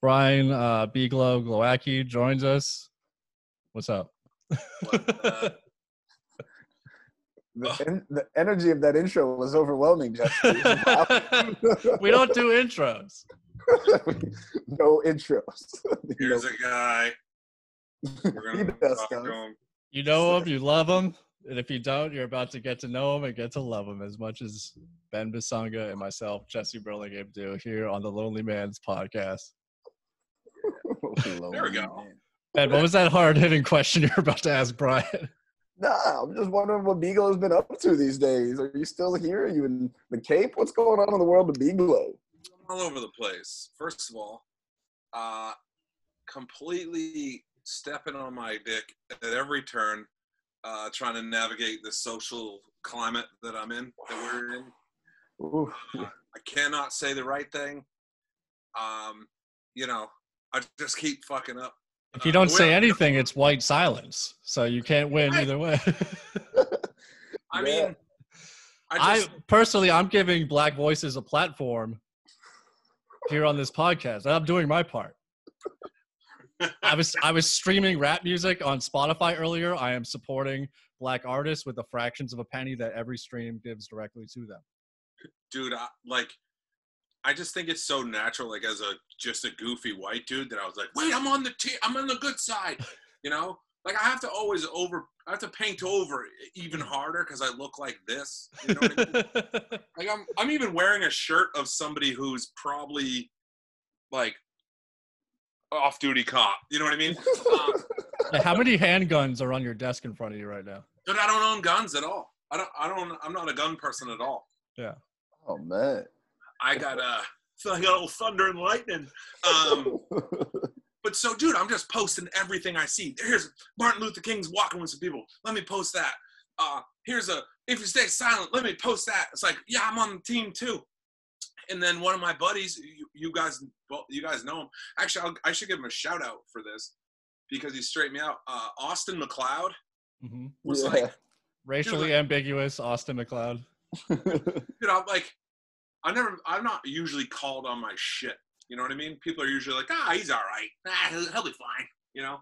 Brian Glowacki joins us. What's up? The energy of that intro was overwhelming, Jesse. We don't do intros. No intros. Here's a guy. We're gonna talk to him. You know him, you love him, and if you don't, you're about to get to know him and get to love him as much as Ben Bisonga and myself, Jesse Burlingame, do here on the LonelyMans podcast. There we go. Ben, what was that hard-hitting question you're about to ask Brian? Nah, I'm just wondering what Beagle's been up to these days. Are you still here? Are you in the Cape? What's going on in the world of Beaglo? All over the place. First of all, completely stepping on my dick at every turn, trying to navigate the social climate that I'm in, that we're in. I cannot say the right thing. I just keep fucking up. If you don't say anything, it's white silence. So you can't win either way. I'm giving Black voices a platform here on this podcast. I'm doing my part. I was streaming rap music on Spotify earlier. I am supporting Black artists with the fractions of a penny that every stream gives directly to them. Dude, I just think it's so natural, like as just a goofy white dude, that I was like, wait, I'm on the good side, Like I have to paint over even harder because I look like this. You know what I mean? Like I'm even wearing a shirt of somebody who's probably like off-duty cop. You know what I mean? How many handguns are on your desk in front of you right now? Dude, I don't own guns at all. I'm not a gun person at all. Yeah. Oh man. I got a little thunder and lightning. But so, dude, I'm just posting everything I see. Here's Martin Luther King's walking with some people. Let me post that. If you stay silent, let me post that. It's like, yeah, I'm on the team too. And then one of my buddies, you guys know him. Actually, I should give him a shout out for this because he straightened me out. Austin McLeod was like racially ambiguous Austin McLeod. Dude, I'm not usually called on my shit. You know what I mean? People are usually like, he's all right. He'll be fine,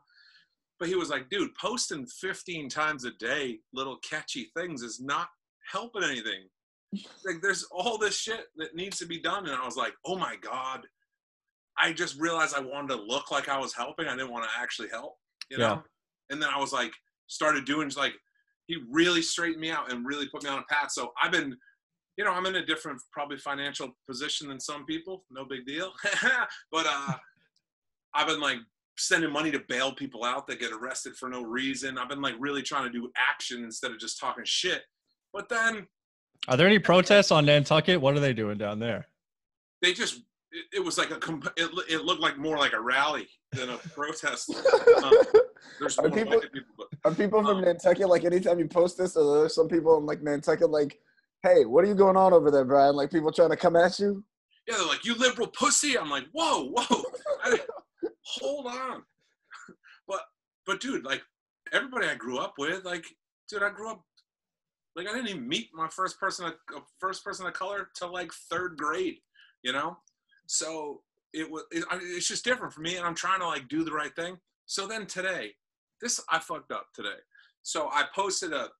But he was like, dude, posting 15 times a day little catchy things is not helping anything. Like, there's all this shit that needs to be done. And I was like, oh, my God. I just realized I wanted to look like I was helping. I didn't want to actually help, know? And then I was like, started doing he really straightened me out and really put me on a path. So I've been – I'm in a different, probably financial position than some people. No big deal. But I've been like sending money to bail people out that get arrested for no reason. I've been like really trying to do action instead of just talking shit. But then, are there any protests on Nantucket? What are they doing down there? They just, it was like it looked like more like a rally than a protest. There's are people from Nantucket, like anytime you post this, or there's some people in like Nantucket, like, hey, what are you going on over there, Brian? Like, people trying to come at you? Yeah, they're like, you liberal pussy. I'm like, whoa. Hold on. But dude, like, everybody I grew up with, like, dude, I grew up, like, I didn't even meet my first person of color till, like, third grade, So it's just different for me, and I'm trying to, like, do the right thing. So then today, I fucked up today. So I posted a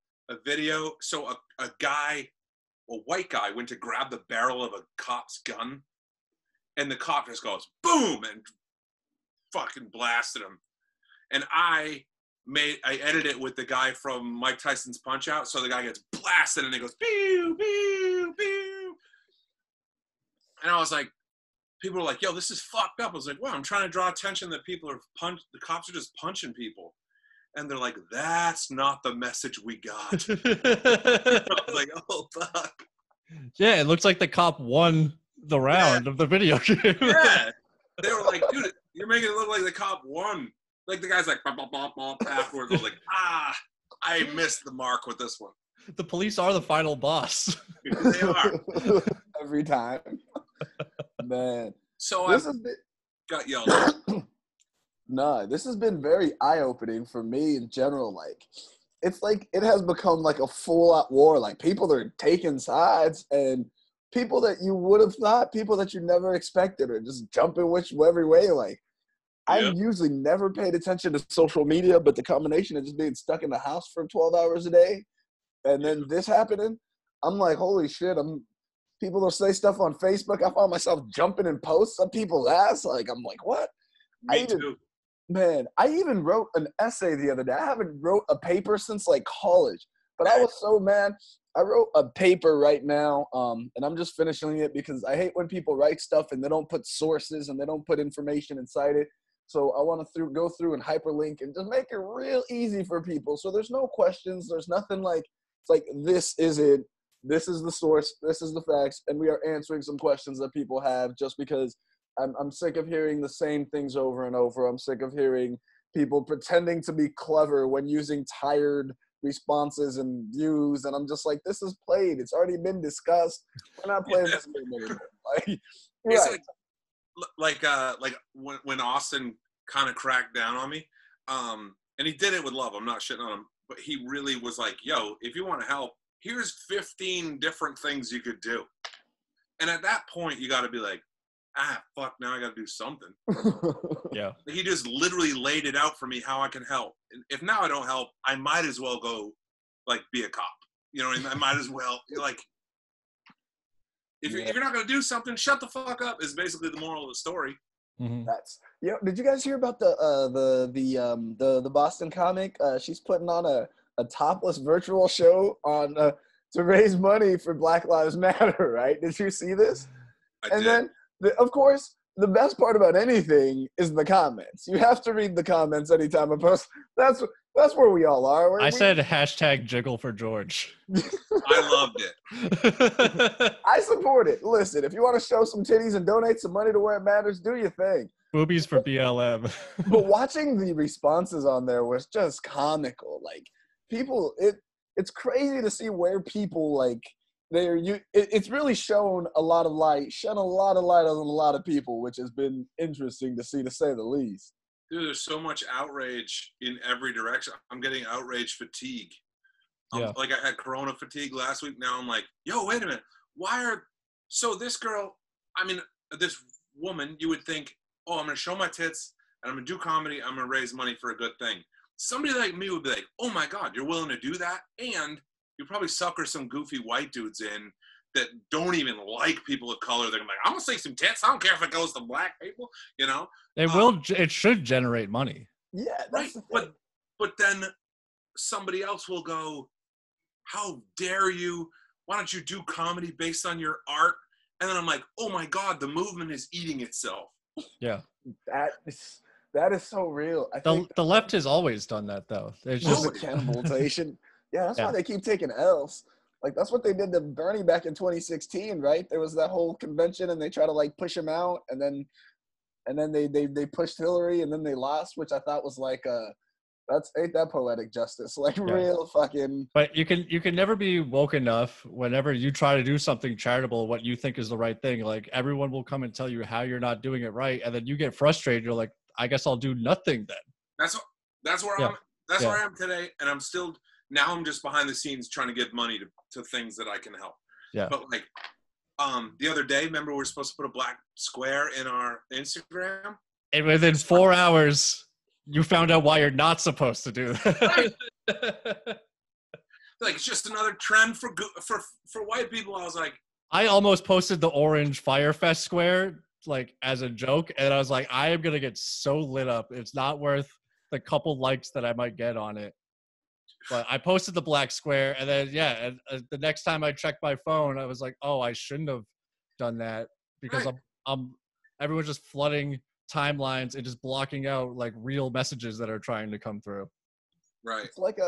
video. So a white guy went to grab the barrel of a cop's gun, and the cop just goes boom and fucking blasted him. And I edited it with the guy from Mike Tyson's Punch Out, so the guy gets blasted and it goes pew pew pew. And I was like, people were like, "Yo, this is fucked up." I was like, "Well, I'm trying to draw attention that the cops are just punching people." And they're like, that's not the message we got. I was like, oh, fuck. Yeah, it looks like the cop won the round of the video game. Yeah. They were like, dude, you're making it look like the cop won. Like, the guy's like, bop, bop, bop, bop, afterwards. I was like, I missed the mark with this one. The police are the final boss. They are. Every time. Man. So I got yelled at. No, this has been very eye-opening for me in general. Like, it's like it has become like a full-out war. Like, people are taking sides, and people that you would have thought, people that you never expected, or just jumping every way. Like, I usually never paid attention to social media, but the combination of just being stuck in the house for 12 hours a day and then this happening, I'm like, holy shit, people will say stuff on Facebook. I found myself jumping in posts on people's ass. Like, I'm like, what? Me too. Man, I even wrote an essay the other day. I haven't wrote a paper since like college, but I was so mad. I wrote a paper right now, and I'm just finishing it because I hate when people write stuff and they don't put sources and they don't put information inside it. So I want to go through and hyperlink and just make it real easy for people. So there's no questions. There's nothing like, it's like, this is it. This is the source. This is the facts. And we are answering some questions that people have just because I'm sick of hearing the same things over and over. I'm sick of hearing people pretending to be clever when using tired responses and views. And I'm just like, this is played. It's already been discussed. We're not playing this game anymore. Like, It's right. like when Austin kind of cracked down on me, and he did it with love. I'm not shitting on him, but he really was like, yo, if you want to help, here's 15 different things you could do. And at that point, you got to be like, fuck, now I got to do something. Yeah. He just literally laid it out for me how I can help. And if now I don't help, I might as well go, like, be a cop. You know what I mean? I might as well, like, if you're not going to do something, shut the fuck up is basically the moral of the story. Mm-hmm. Did you guys hear about the Boston comic? She's putting on a topless virtual show on to raise money for Black Lives Matter, right? Did you see this? I did. Then, of course, the best part about anything is the comments. You have to read the comments anytime I post. That's where we all are. I said hashtag jiggle for George. I loved it. I support it. Listen, if you want to show some titties and donate some money to where it matters, do your thing. Boobies for BLM. But watching the responses on there was just comical. Like, people, it's crazy to see where people, like, it's really shown a lot of light, shed a lot of light on a lot of people, which has been interesting to see, to say the least. Dude, there's so much outrage in every direction. I'm getting outrage fatigue. Like, I had corona fatigue last week. Now I'm like, yo, wait a minute. So this girl, I mean, this woman, you would think, oh, I'm going to show my tits and I'm going to do comedy. I'm going to raise money for a good thing. Somebody like me would be like, oh my God, you're willing to do that? And you probably sucker some goofy white dudes in that don't even like people of color. They're like, I'm going to say some tits. I don't care if it goes to black people, you know? It should generate money. Yeah. Right. But then somebody else will go, how dare you? Why don't you do comedy based on your art? And then I'm like, oh my God, the movement is eating itself. Yeah. That is so real. I think the left has always done that, though. It's just just a cannibalization. Yeah, that's why they keep taking L's. Like, that's what they did to Bernie back in 2016, right? There was that whole convention, and they try to, like, push him out, and then they pushed Hillary, and then they lost, which I thought was like ain't that poetic justice? Like, real fucking. But you can never be woke enough whenever you try to do something charitable, what you think is the right thing. Like, everyone will come and tell you how you're not doing it right, and then you get frustrated. You're like, I guess I'll do nothing then. That's where I am today, and I'm still. Now I'm just behind the scenes trying to give money to things that I can help. Yeah. But like, the other day, remember we were supposed to put a black square in our Instagram? And within 4 hours, you found out why you're not supposed to do that. Like, it's just another trend for white people. I was like, I almost posted the orange Firefest square, like, as a joke. And I was like, I am going to get so lit up. It's not worth the couple likes that I might get on it. But I posted the black square, and then the next time I checked my phone, I was like, "Oh, I shouldn't have done that," because I'm everyone's just flooding timelines and just blocking out, like, real messages that are trying to come through. Right. It's like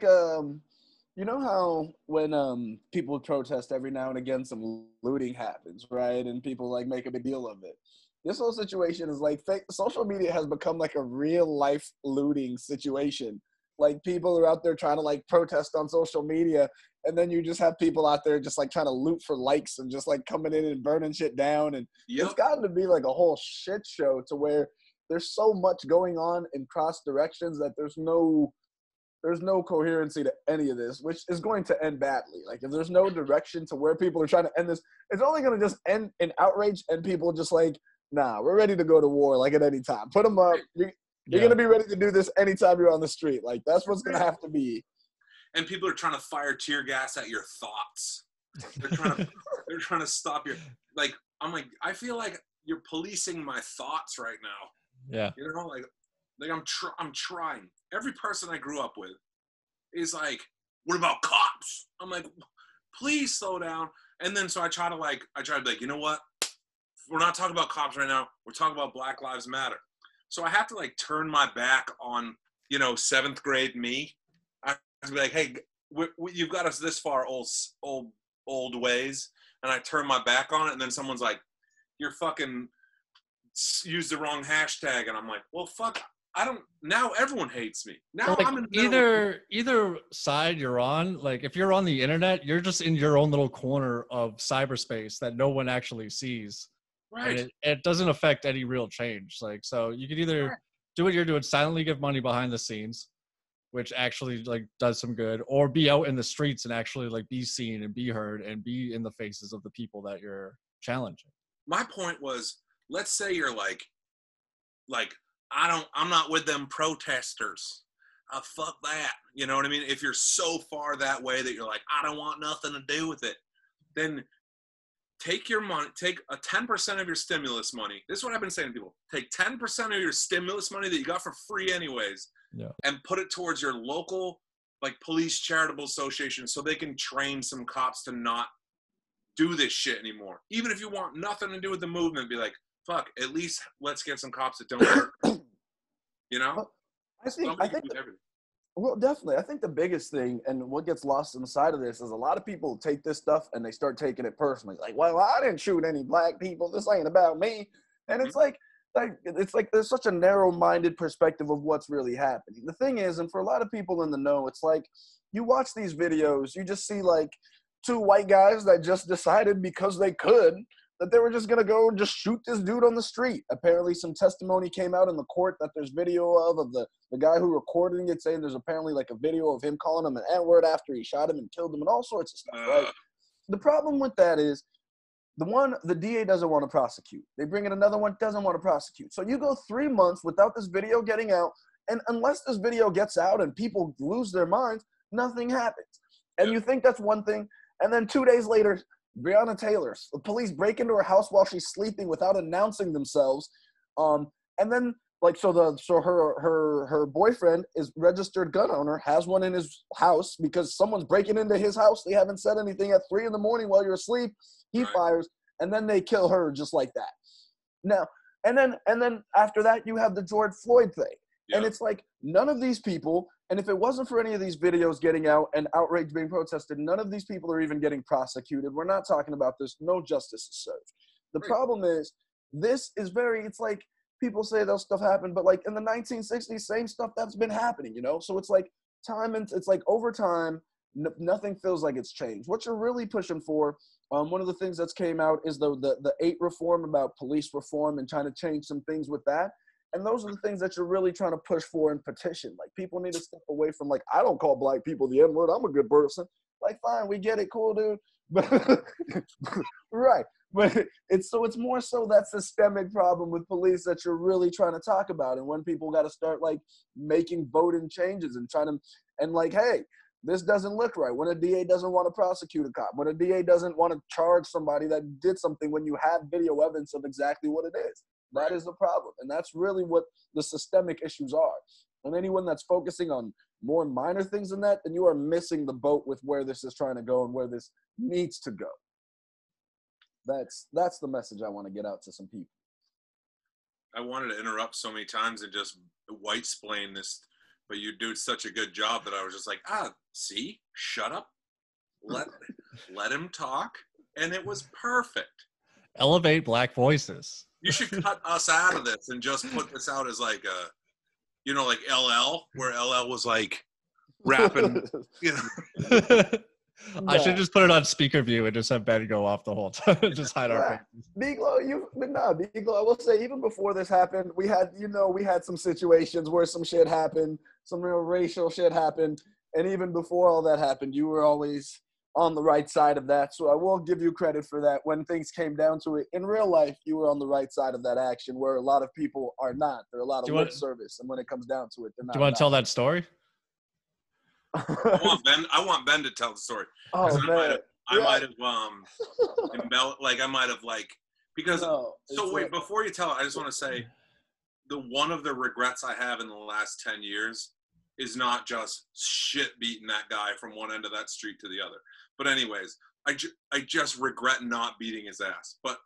you know how when people protest every now and again, some looting happens, right? And people, like, make a big deal of it. This whole situation is like fake. Social media has become like a real life looting situation. Like, people are out there trying to, like, protest on social media, and then you just have people out there just, like, trying to loot for likes and just, like, coming in and burning shit down. And it's gotten to be like a whole shit show to where there's so much going on in cross directions that there's no there's no coherency to any of this, which is going to end badly. Like, if there's no direction to where people are trying to end this, it's only going to just end in outrage and people just like, nah, we're ready to go to war, like, at any time. Put them up. You're going to be ready to do this anytime you're on the street. Like, that's what's going to have to be. And people are trying to fire tear gas at your thoughts. They're trying to stop your, like, I'm like, I feel like you're policing my thoughts right now. Yeah. You know, like I'm trying. Every person I grew up with is like, what about cops? I'm like, please slow down. And then so I try to be like, you know what? We're not talking about cops right now. We're talking about Black Lives Matter. So I have to like turn my back on, you know, 7th grade me. I have to be like, hey, you've got us this far, old ways. And I turn my back on it. And then someone's like, you're fucking used the wrong hashtag. And I'm like, well, fuck. Now everyone hates me. Now like, I'm in either side you're on. Like, if you're on the internet, you're just in your own little corner of cyberspace that no one actually sees. Right. And it doesn't affect any real change. Like, so you could either do what you're doing, silently give money behind the scenes, which actually like does some good, or be out in the streets and actually like be seen and be heard and be in the faces of the people that you're challenging. My point was, let's say you're like I'm not with them protesters. Fuck that. You know what I mean? If you're so far that way that you're like, I don't want nothing to do with it, then take your money, take a 10% of your stimulus money. This is what I've been saying to people. Take 10% of your stimulus money that you got for free anyways, and put it towards your local like police charitable association so they can train some cops to not do this shit anymore. Even if you want nothing to do with the movement, be like, fuck, at least let's get some cops that don't work. You know? Well, well, definitely. I think the biggest thing and what gets lost inside of this is a lot of people take this stuff and they start taking it personally. Like, well, I didn't shoot any black people. This ain't about me. And it's like there's such a narrow-minded perspective of what's really happening. The thing is, and for a lot of people in the know, it's like you watch these videos, you just see like 2 white guys that just decided because they could that they were just going to go and just shoot this dude on the street. Apparently some testimony came out in the court that there's video of the guy who recorded it, saying there's apparently like a video of him calling him an N-word after he shot him and killed him and all sorts of stuff, right? The problem with that is the DA doesn't want to prosecute. They bring in another one, doesn't want to prosecute. So you go 3 months without this video getting out, and unless this video gets out and people lose their minds, nothing happens. And you think that's one thing, and then 2 days later, Breonna Taylor, the police break into her house while she's sleeping without announcing themselves, and then her boyfriend is registered gun owner, has one in his house because someone's breaking into his house. They haven't said anything at 3 a.m. while you're asleep. He fires, and then they kill her just like that. Now, and then after that, you have the George Floyd thing. And it's like none of these people, and if it wasn't for any of these videos getting out and outrage being protested, none of these people are even getting prosecuted. We're not talking about this. No justice is served. The problem is it's like people say those stuff happened, but like in the 1960s, same stuff that's been happening, you know? So it's like it's like over time, nothing feels like it's changed. What you're really pushing for, one of the things that's came out is the 8 reform about police reform and trying to change some things with that. And those are the things that you're really trying to push for and petition. Like, people need to step away from, like, I don't call black people the N-word. I'm a good person. Like, fine, we get it. Cool, dude. But, right. But it's more so that systemic problem with police that you're really trying to talk about. And when people got to start, like, making voting changes and like, hey, this doesn't look right. When a DA doesn't want to prosecute a cop. When a DA doesn't want to charge somebody that did something when you have video evidence of exactly what it is. That is the problem. And that's really what the systemic issues are. And anyone that's focusing on more minor things than that, then you are missing the boat with where this is trying to go and where this needs to go. That's the message I want to get out to some people. I wanted to interrupt so many times and just white-splain this, but you do such a good job that I was just like, see, shut up, let him talk, and it was perfect. Elevate black voices. You should cut us out of this and just put this out as like like LL, where LL was like rapping, I should just put it on speaker view and just have Ben go off the whole time. Just hide our faces. B-Glow, B-Glow, I will say, even before this happened, we had some situations where some shit happened, some real racial shit happened, and even before all that happened, you were always on the right side of that. So I will give you credit for that. When things came down to it, in real life, you were on the right side of that action, where a lot of people are not. There are a lot of lip service, and when it comes down to it, they're not. Do you want to tell that story? I want Ben to tell the story. Oh man. I might have because no, so wait, before you tell it, I just want to say one of the regrets I have in the last 10 years is not just shit beating that guy from one end of that street to the other. But anyways, I just regret not beating his ass. But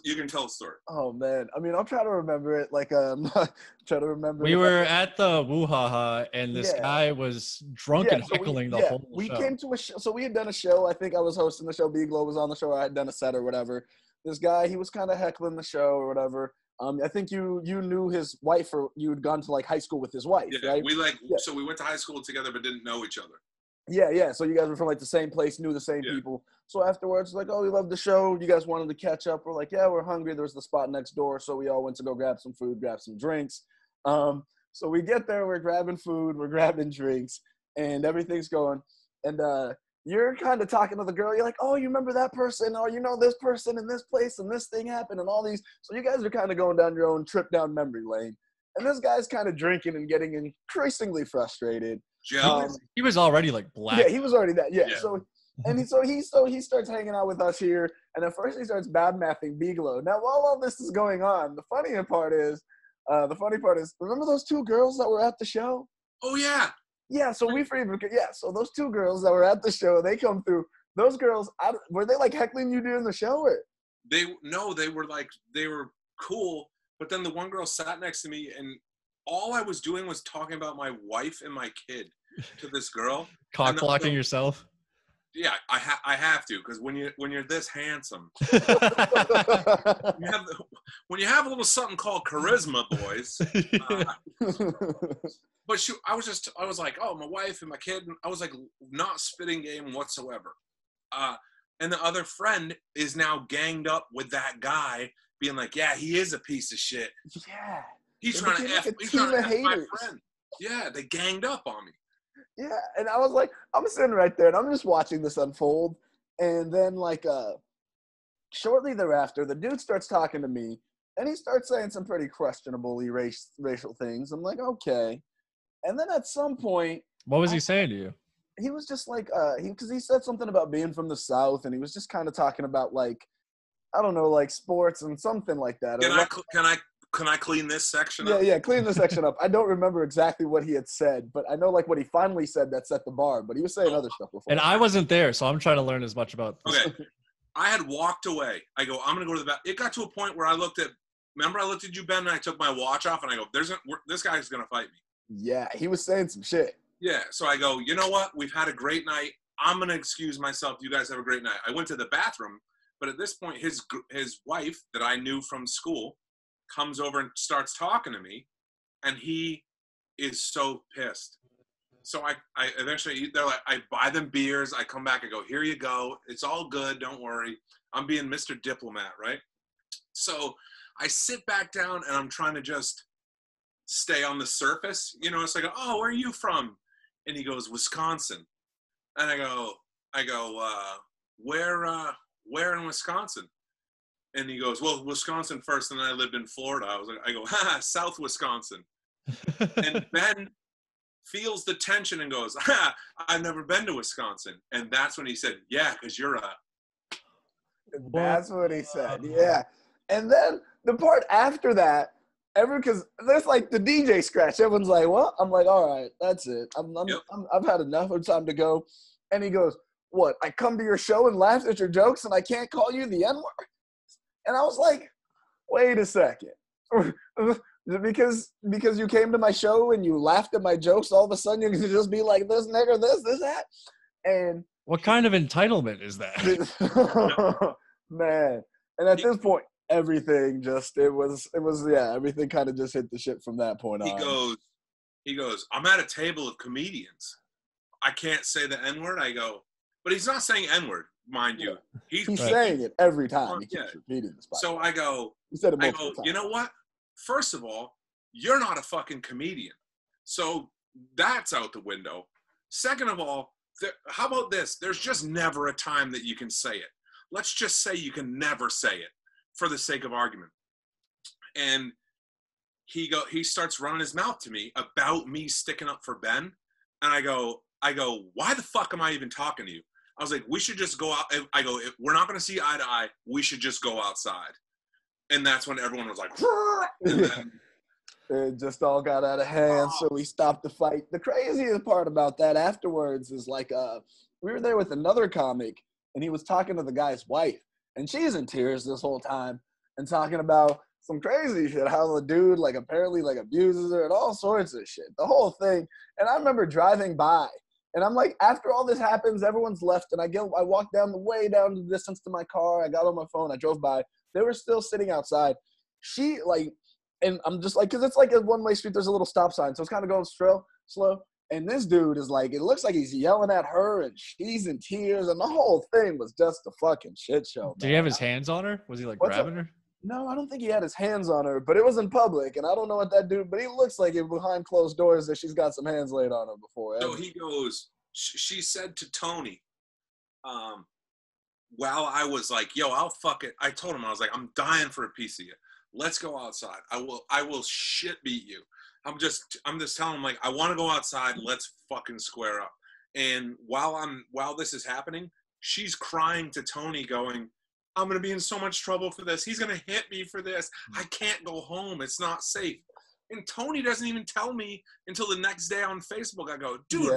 you can tell the story. Oh man, I mean, I'm trying to remember it. Trying to remember. We were at the Woo-Ha-Ha, and this guy was drunk and heckling the whole show. We came to a show. So we had done a show. I think I was hosting the show. B-Glow was on the show. I had done a set or whatever. This guy, he was kind of heckling the show or whatever. I think you knew his wife, or you had gone to like high school with his wife, right? So we went to high school together, but didn't know each other. Yeah. So you guys were from like the same place, knew the same people. So afterwards, like, oh, we love the show. You guys wanted to catch up. We're like, yeah, we're hungry. There's the spot next door. So we all went to go grab some food, grab some drinks. So we get there, we're grabbing food, we're grabbing drinks, and everything's going. And you're kind of talking to the girl. You're like, oh, you remember that person? Oh, you know this person in this place, and this thing happened, and all these. So you guys are kind of going down your own trip down memory lane. And this guy's kind of drinking and getting increasingly frustrated. He was already like black. Yeah, he was already that. Yeah. So he starts hanging out with us here, and at first he starts bad-mouthing B-Glow. Now, while all this is going on, the funny part is, remember those two girls that were at the show? Oh yeah. Yeah. So So those two girls that were at the show, they come through. Those girls, were they like heckling you during the show? Or? They were cool, but then the one girl sat next to me, and all I was doing was talking about my wife and my kid to this girl. Cock blocking yourself. Yeah, I have to, because when you're this handsome, when you have a little something called charisma, boys. But I was like, oh, my wife and my kid. And I was like, not spitting game whatsoever. And the other friend is now ganged up with that guy, being like, yeah, he is a piece of shit. Yeah. He's trying to F my friend. Yeah, they ganged up on me. Yeah, and I was like, I'm sitting right there, and I'm just watching this unfold. And then, shortly thereafter, the dude starts talking to me, and he starts saying some pretty questionably racial things. I'm like, okay. And then at some point... What was he saying to you? He was just like, because he said something about being from the South, and he was just kind of talking about, I don't know, sports and something like that. Can I clean this section up? Yeah, clean this section up. I don't remember exactly what he had said, but I know what he finally said that set the bar, but he was saying other stuff before. And I wasn't there, so I'm trying to learn as much about this. Okay. I had walked away. I go, I'm going to go to the back. It got to a point where I looked at you, Ben, and I took my watch off, and I go, this guy's going to fight me. Yeah, he was saying some shit. Yeah, so I go, you know what? We've had a great night. I'm going to excuse myself. You guys have a great night. I went to the bathroom, but at this point, his wife that I knew from school comes over and starts talking to me, and he is so pissed. So I eventually, they're like, I buy them beers. I come back, I go, here you go. It's all good. Don't worry. I'm being Mr. Diplomat, right? So I sit back down, and I'm trying to just stay on the surface. It's like, oh, where are you from? And he goes, Wisconsin. And I go, where in Wisconsin? And he goes, well, Wisconsin first, and then I lived in Florida. I go, South Wisconsin. And Ben feels the tension and goes, I've never been to Wisconsin. And that's when he said, yeah, because you're a... That's what he said, yeah. And then the part after that, because there's the DJ scratch. Everyone's like, what? I'm like, all right, that's it. I've had enough of time to go. And he goes, what? I come to your show and laugh at your jokes and I can't call you the N-word? And I was like, wait a second. Because you came to my show and you laughed at my jokes, all of a sudden you can just be like, this nigger, this, that. And what kind of entitlement is that? Man. And at this point, everything just, everything kind of just hit the shit from that point on. He goes, I'm at a table of comedians. I can't say the N-word. I go, But he's not saying N-word, mind you. He's Right. saying it every time. He Yeah. keeps repeating the spot. So I go, He said it multiple times. you know what? First of all, you're not a fucking comedian. So that's out the window. Second of all, how about this? There's just never a time that you can say it. Let's just say you can never say it for the sake of argument. And he starts running his mouth to me about me sticking up for Ben. And I go, why the fuck am I even talking to you? I was like, we should just go out. I go, if we're not going to see eye to eye, we should just go outside. And that's when everyone was like, and then, it just all got out of hand, so we stopped the fight. The craziest part about that afterwards is like we were there with another comic, and he was talking to the guy's wife, and she's in tears this whole time and talking about some crazy shit, how the dude like apparently like abuses her and all sorts of shit, the whole thing. And I remember driving by, and I'm like, after all this happens, everyone's left, and I walked down the distance to my car. I got on my phone, I drove by. They were still sitting outside. She like. And I'm just like, because it's like a one-way street, there's a little stop sign, so it's kind of going slow. And this dude is like, it looks like he's yelling at her, and she's in tears, and the whole thing was just a fucking shit show. Did he have his hands on her? Was he like grabbing her? No, I don't think he had his hands on her, but it was in public, and I don't know what that dude, but he looks like it behind closed doors that she's got some hands laid on her before. So he goes, she said to Tony, while I was like, yo, I'll fuck it. I told him, I was like, I'm dying for a piece of you. Let's go outside. I will shit beat you. I'm just telling him, like, I want to go outside. Let's fucking square up. And while this is happening, she's crying to Tony going, I'm going to be in so much trouble for this. He's going to hit me for this. I can't go home. It's not safe. And Tony doesn't even tell me until the next day on Facebook. I go, dude,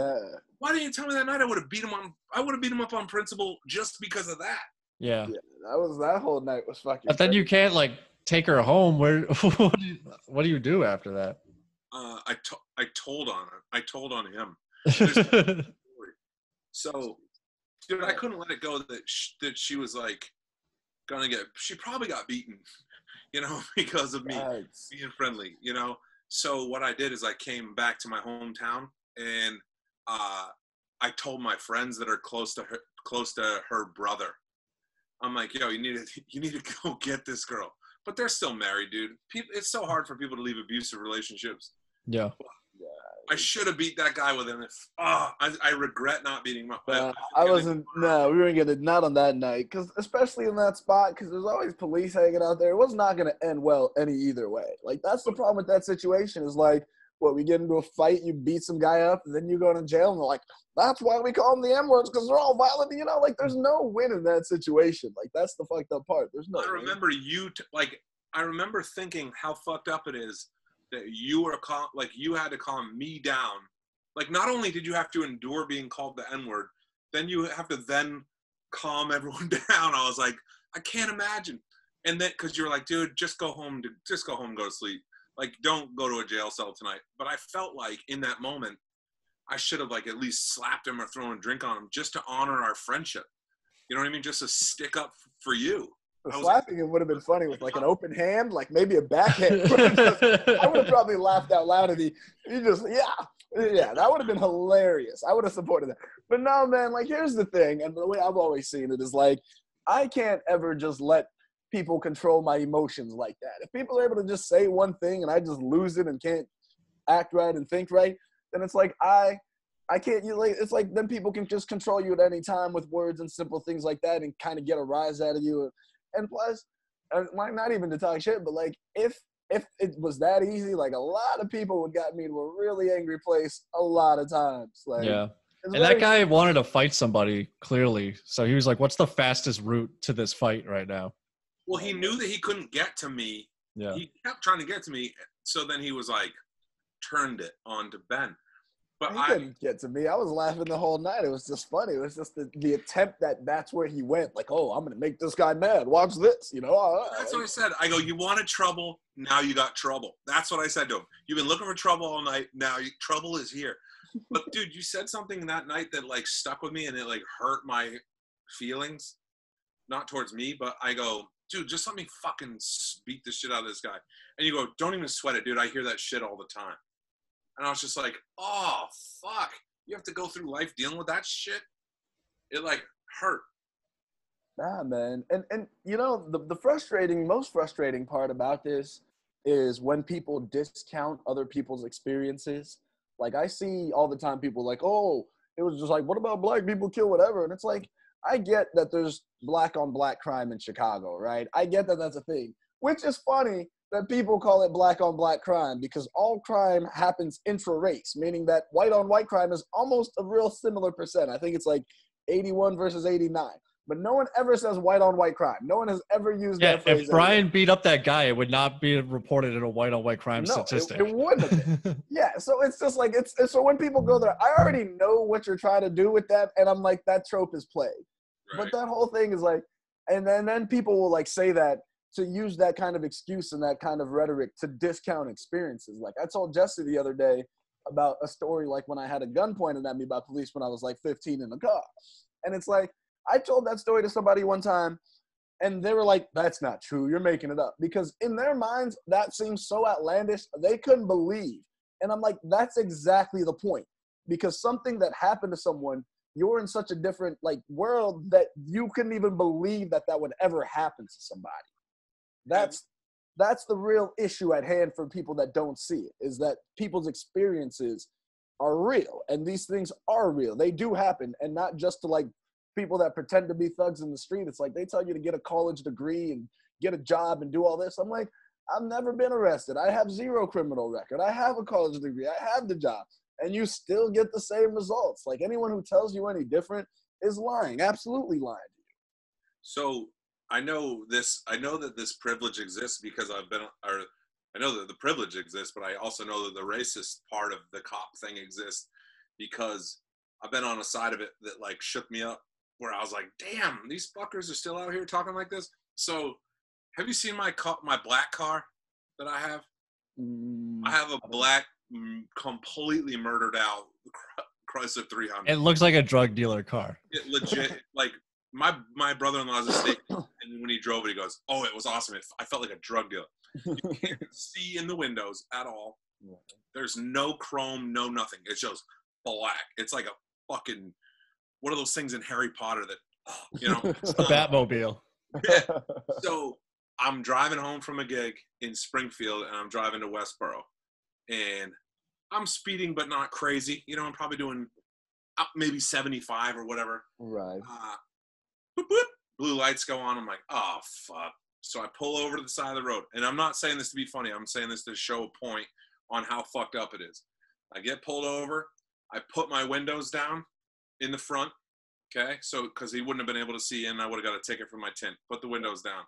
why didn't you tell me that night? I would have beat him up on principle just because of that. Yeah. That whole night was fucking But then you can't like take her home. Where what do you do after that? I told on him. So, dude, I couldn't let it go that she was like she probably got beaten, because of me being friendly, So what I did is I came back to my hometown, and I told my friends that are close to her brother. I'm like, yo, you need to go get this girl. But they're still married, dude. It's so hard for people to leave abusive relationships. Yeah. I should have beat that guy with him. I regret not beating him up. We weren't gonna, not on that night, because especially in that spot, because there's always police hanging out there. It was not gonna end well either way. Like, that's the problem with that situation is like, we get into a fight, you beat some guy up, and then you go to jail, and they're like, that's why we call them the M-words, because they're all violent. Like, there's no win in that situation. Like, that's the fucked up part. There's no. I remember I remember thinking how fucked up it is that you had to calm me down. Like, not only did you have to endure being called the N-word, then you have to then calm everyone down. I was like, I can't imagine. And then, because you're like, dude, just go home, go to sleep. Like, don't go to a jail cell tonight. But I felt like in that moment, I should have like at least slapped him or thrown a drink on him just to honor our friendship. You know what I mean? Just to stick up for you. Slapping him would have been funny with like an open hand, like maybe a backhand. I would have probably laughed out loud if he just, that would have been hilarious. I would have supported that. But no, man, like, here's the thing, and the way I've always seen it is like, I can't ever just let people control my emotions like that. If people are able to just say one thing and I just lose it and can't act right and think right, then it's like I can't. It's like then people can just control you at any time with words and simple things like that and kind of get a rise out of you. And plus, like, not even to talk shit, but like if it was that easy, like a lot of people would got me to a really angry place a lot of times. Like, yeah. And that guy wanted to fight somebody, clearly. So he was like, what's the fastest route to this fight right now? Well, he knew that he couldn't get to me. Yeah. He kept trying to get to me. So then he was like, turned it on to Ben. But he didn't get to me. I was laughing the whole night. It was just funny. It was just the attempt that's where he went. Like, oh, I'm going to make this guy mad. Watch this, That's what I said. I go, you wanted trouble. Now you got trouble. That's what I said to him. You've been looking for trouble all night. Now trouble is here. But dude, you said something that night that like stuck with me and it like hurt my feelings. Not towards me, but I go, dude, just let me fucking beat the shit out of this guy. And you go, don't even sweat it, dude. I hear that shit all the time. And I was just like, oh, fuck. You have to go through life dealing with that shit? it like hurt. Nah, man. And you know, the most frustrating part about this is when people discount other people's experiences. Like I see all the time people like, oh, it was just like, what about black people kill whatever? And it's like, I get that there's black on black crime in Chicago, right? I get that that's a thing, which is funny that people call it black on black crime because all crime happens intra-race, meaning that white on white crime is almost a real similar percent. I think it's like 81 versus 89. But no one ever says white on white crime. No one has ever used that phrase. If Brian beat up that guy, it would not be reported in a white on white crime statistic. It wouldn't have been. Yeah, so it's just like it's so when people go there, I already know what you're trying to do with that, and I'm like, that trope is played. Right. But that whole thing is like, and then people will like say that to use that kind of excuse and that kind of rhetoric to discount experiences. Like I told Jesse the other day about a story like when I had a gun pointed at me by police when I was like 15 in the car, and it's like. I told that story to somebody one time, and they were like, that's not true. You're making it up. Because in their minds, that seems so outlandish, they couldn't believe. And I'm like, that's exactly the point. Because something that happened to someone, you're in such a different like world that you couldn't even believe that that would ever happen to somebody. That's the real issue at hand for people that don't see it, is that people's experiences are real. And these things are real. They do happen, and not just to like, people that pretend to be thugs in the street. It's like they tell you to get a college degree and get a job and do all this. I'm like, I've never been arrested. I have zero criminal record. I have a college degree. I have the job. And you still get the same results. Like anyone who tells you any different is lying, absolutely lying to you. So I know that this privilege exists because I know that the privilege exists, but I also know that the racist part of the cop thing exists because I've been on a side of it that like shook me up, where I was like, damn, these fuckers are still out here talking like this. So have you seen my black car that I have? I have a black, completely murdered out Chrysler 300. It looks like a drug dealer car. It legit, like my brother-in-law's a state, and when he drove it, he goes, oh, it was awesome. I felt like a drug dealer. You can't see in the windows at all. There's no chrome, no nothing. It shows black. It's like a fucking, one of those things in Harry Potter that, you know. It's the Batmobile. Yeah. So I'm driving home from a gig in Springfield, and I'm driving to Westboro. And I'm speeding, but not crazy. You know, I'm probably doing maybe 75 or whatever. Right. Boop, boop, blue lights go on. I'm like, oh, fuck. So I pull over to the side of the road. And I'm not saying this to be funny. I'm saying this to show a point on how fucked up it is. I get pulled over. I put my windows down in the front, okay? So, because he wouldn't have been able to see in, I would have got a ticket for my tint. Put the windows down.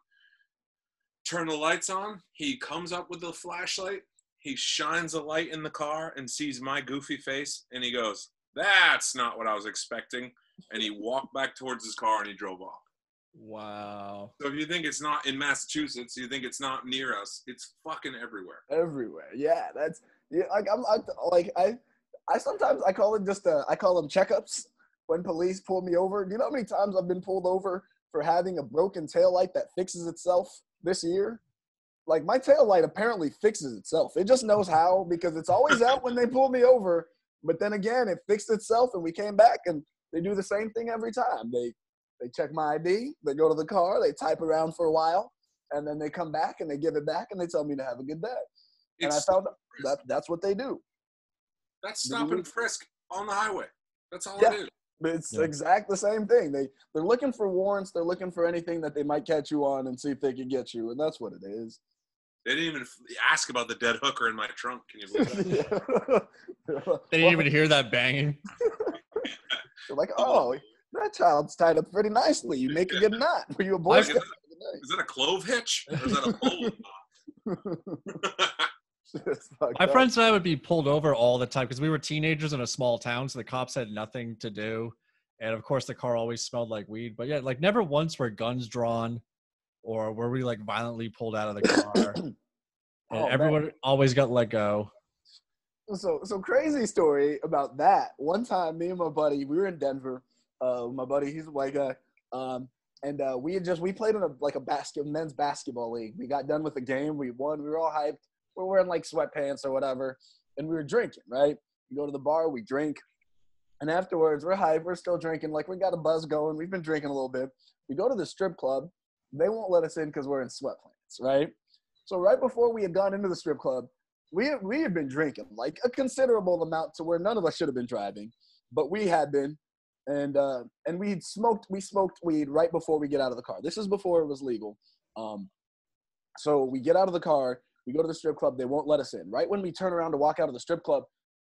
Turn the lights on. He comes up with the flashlight. He shines a light in the car and sees my goofy face, and he goes, that's not what I was expecting. And he walked back towards his car, and he drove off. Wow. So if you think it's not in Massachusetts, you think it's not near us, it's fucking everywhere. Everywhere. Yeah, that's, yeah, I sometimes I call it just I call them checkups when police pull me over. Do you know how many times I've been pulled over for having a broken taillight that fixes itself this year? Like my taillight apparently fixes itself. It just knows how, because it's always out when they pull me over. But then again, it fixed itself, and we came back, and they do the same thing every time. They check my ID, they go to the car, they type around for a while, and then they come back and they give it back and they tell me to have a good day. And I found that's what they do. That's stop and frisk on the highway. That's all it is. It's exactly the same thing. They're looking for warrants. They're looking for anything that they might catch you on and see if they can get you. And that's what it is. They didn't even ask about the dead hooker in my trunk. Can you believe that? They didn't even hear that banging. They're like, oh, that child's tied up pretty nicely. You make a good knot. Were you a boy scout? Is that a clove hitch? Or is that a pole knot? My friends and I would be pulled over all the time because we were teenagers in a small town, so the cops had nothing to do. And of course, the car always smelled like weed. But yeah, like never once were guns drawn or were we like violently pulled out of the car. And everyone always got let go. So crazy story about that. One time, me and my buddy, we were in Denver. My buddy, he's a white guy. And we played in a men's basketball league. We got done with the game. We won. We were all hyped. We're wearing like sweatpants or whatever. And we were drinking, right? We go to the bar, we drink. And afterwards, we're hyped. We're still drinking. Like, we got a buzz going. We've been drinking a little bit. We go to the strip club. They won't let us in because we're in sweatpants, right? So right before we had gone into the strip club, we had been drinking, like a considerable amount to where none of us should have been driving. But we had been. And we smoked weed right before we get out of the car. This is before it was legal. So we get out of the car. We go to the strip club. They won't let us in. Right when we turn around to walk out of the strip club,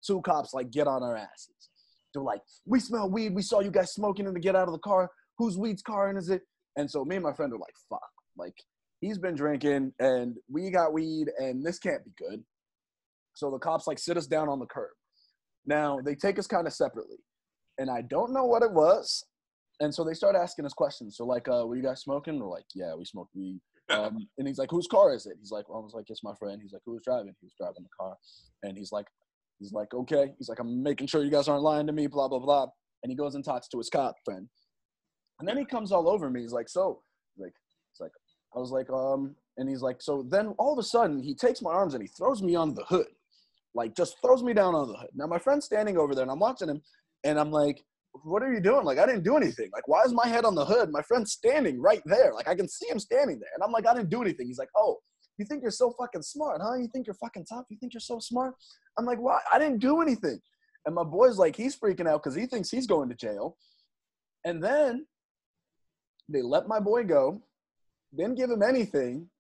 2 cops, like, get on our asses. They're like, we smell weed. We saw you guys smoking and to get out of the car. Whose weed's car and is it? And so me and my friend are like, fuck. Like, he's been drinking and we got weed and this can't be good. So the cops, like, sit us down on the curb. Now, they take us kind of separately. And I don't know what it was. And so they start asking us questions. So, like, were you guys smoking? We're like, yeah, we smoked weed. And he's like, whose car is it? He's like, well, I was like, it's my friend. He's like, who was driving? He was driving the car. And he's like, okay. He's like, I'm making sure you guys aren't lying to me, blah, blah, blah. And he goes and talks to his cop friend. And then he comes all over me. He's like, I was like, and he's like, so then all of a sudden he takes my arms and he throws me on the hood. Like, just throws me down on the hood. Now my friend's standing over there and I'm watching him and I'm like, what are you doing? Like, I didn't do anything. Like, why is my head on the hood? My friend's standing right there. Like, I can see him standing there. And I'm like, I didn't do anything. He's like, oh, you think you're so fucking smart, huh? You think you're fucking tough? You think you're so smart? I'm like, why? I didn't do anything. And my boy's like, he's freaking out because he thinks he's going to jail. And then they let my boy go. Didn't give him anything.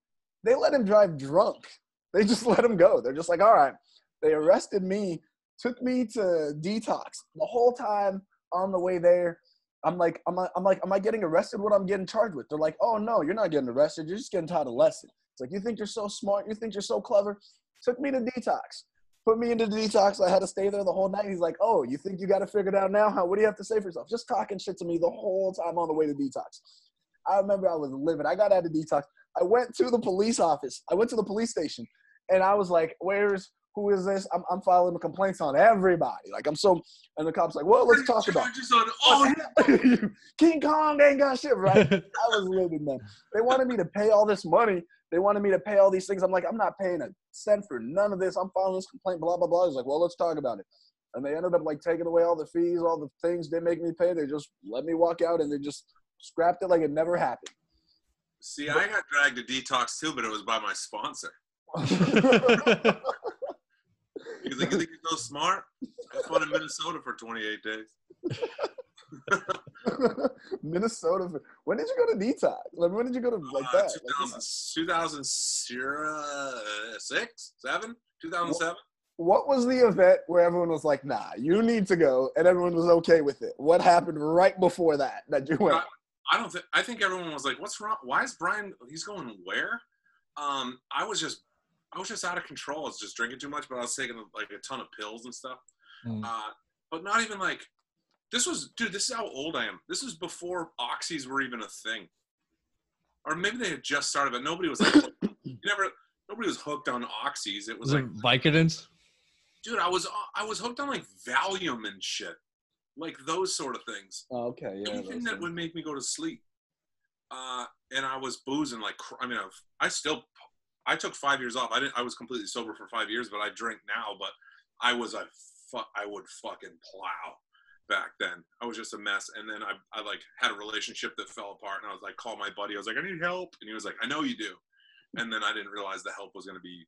They let him drive drunk. They just let him go. They're just like, all right. They arrested me, took me to detox. The whole time on the way there, I'm like, am I getting arrested? What I'm getting charged with? They're like, oh no, you're not getting arrested. You're just getting taught a lesson. It's like, you think you're so smart? You think you're so clever? Took me to detox. Put me into detox. I had to stay there the whole night. He's like, oh, you think you got it figured out now? What do you have to say for yourself? Just talking shit to me the whole time on the way to detox. I remember I was livid. I got out of detox. I went to the police office. I went to the police station. And I was like, who is this? I'm filing complaints on everybody. Like, I'm so, and the cop's like, well, let's talk about it. King Kong ain't got shit, right? I was livid, man. They wanted me to pay all this money. They wanted me to pay all these things. I'm like, I'm not paying a cent for none of this. I'm filing this complaint, blah, blah, blah. He's like, well, let's talk about it. And they ended up, like, taking away all the fees, all the things they make me pay. They just let me walk out, and they just scrapped it like it never happened. See, I got dragged to detox too, but it was by my sponsor. He's like, you think you're so smart? Have fun in Minnesota for 28 days. Minnesota. When did you go to detox? Like, when did you go to like that? 2006, 2007. What was the event where everyone was like, nah, you need to go, and everyone was okay with it? What happened right before that you went? I think everyone was like, what's wrong? Why is Brian, he's going where? I was just out of control. I was just drinking too much, but I was taking like a ton of pills and stuff. But not even like, this is how old I am. This was before oxys were even a thing. Or maybe they had just started, but nobody was like, nobody was hooked on oxys. It was like Vicodins? Dude, I was hooked on like Valium and shit. Like those sort of things. Oh, okay, yeah. Anything that would make me go to sleep. And I was boozing like, I took 5 years off. I was completely sober for 5 years, but I drink now. But I would fucking plow back then. I was just a mess. And then I like had a relationship that fell apart, and I was like, call my buddy. I was like, I need help, and he was like, I know you do. And then I didn't realize the help was going to be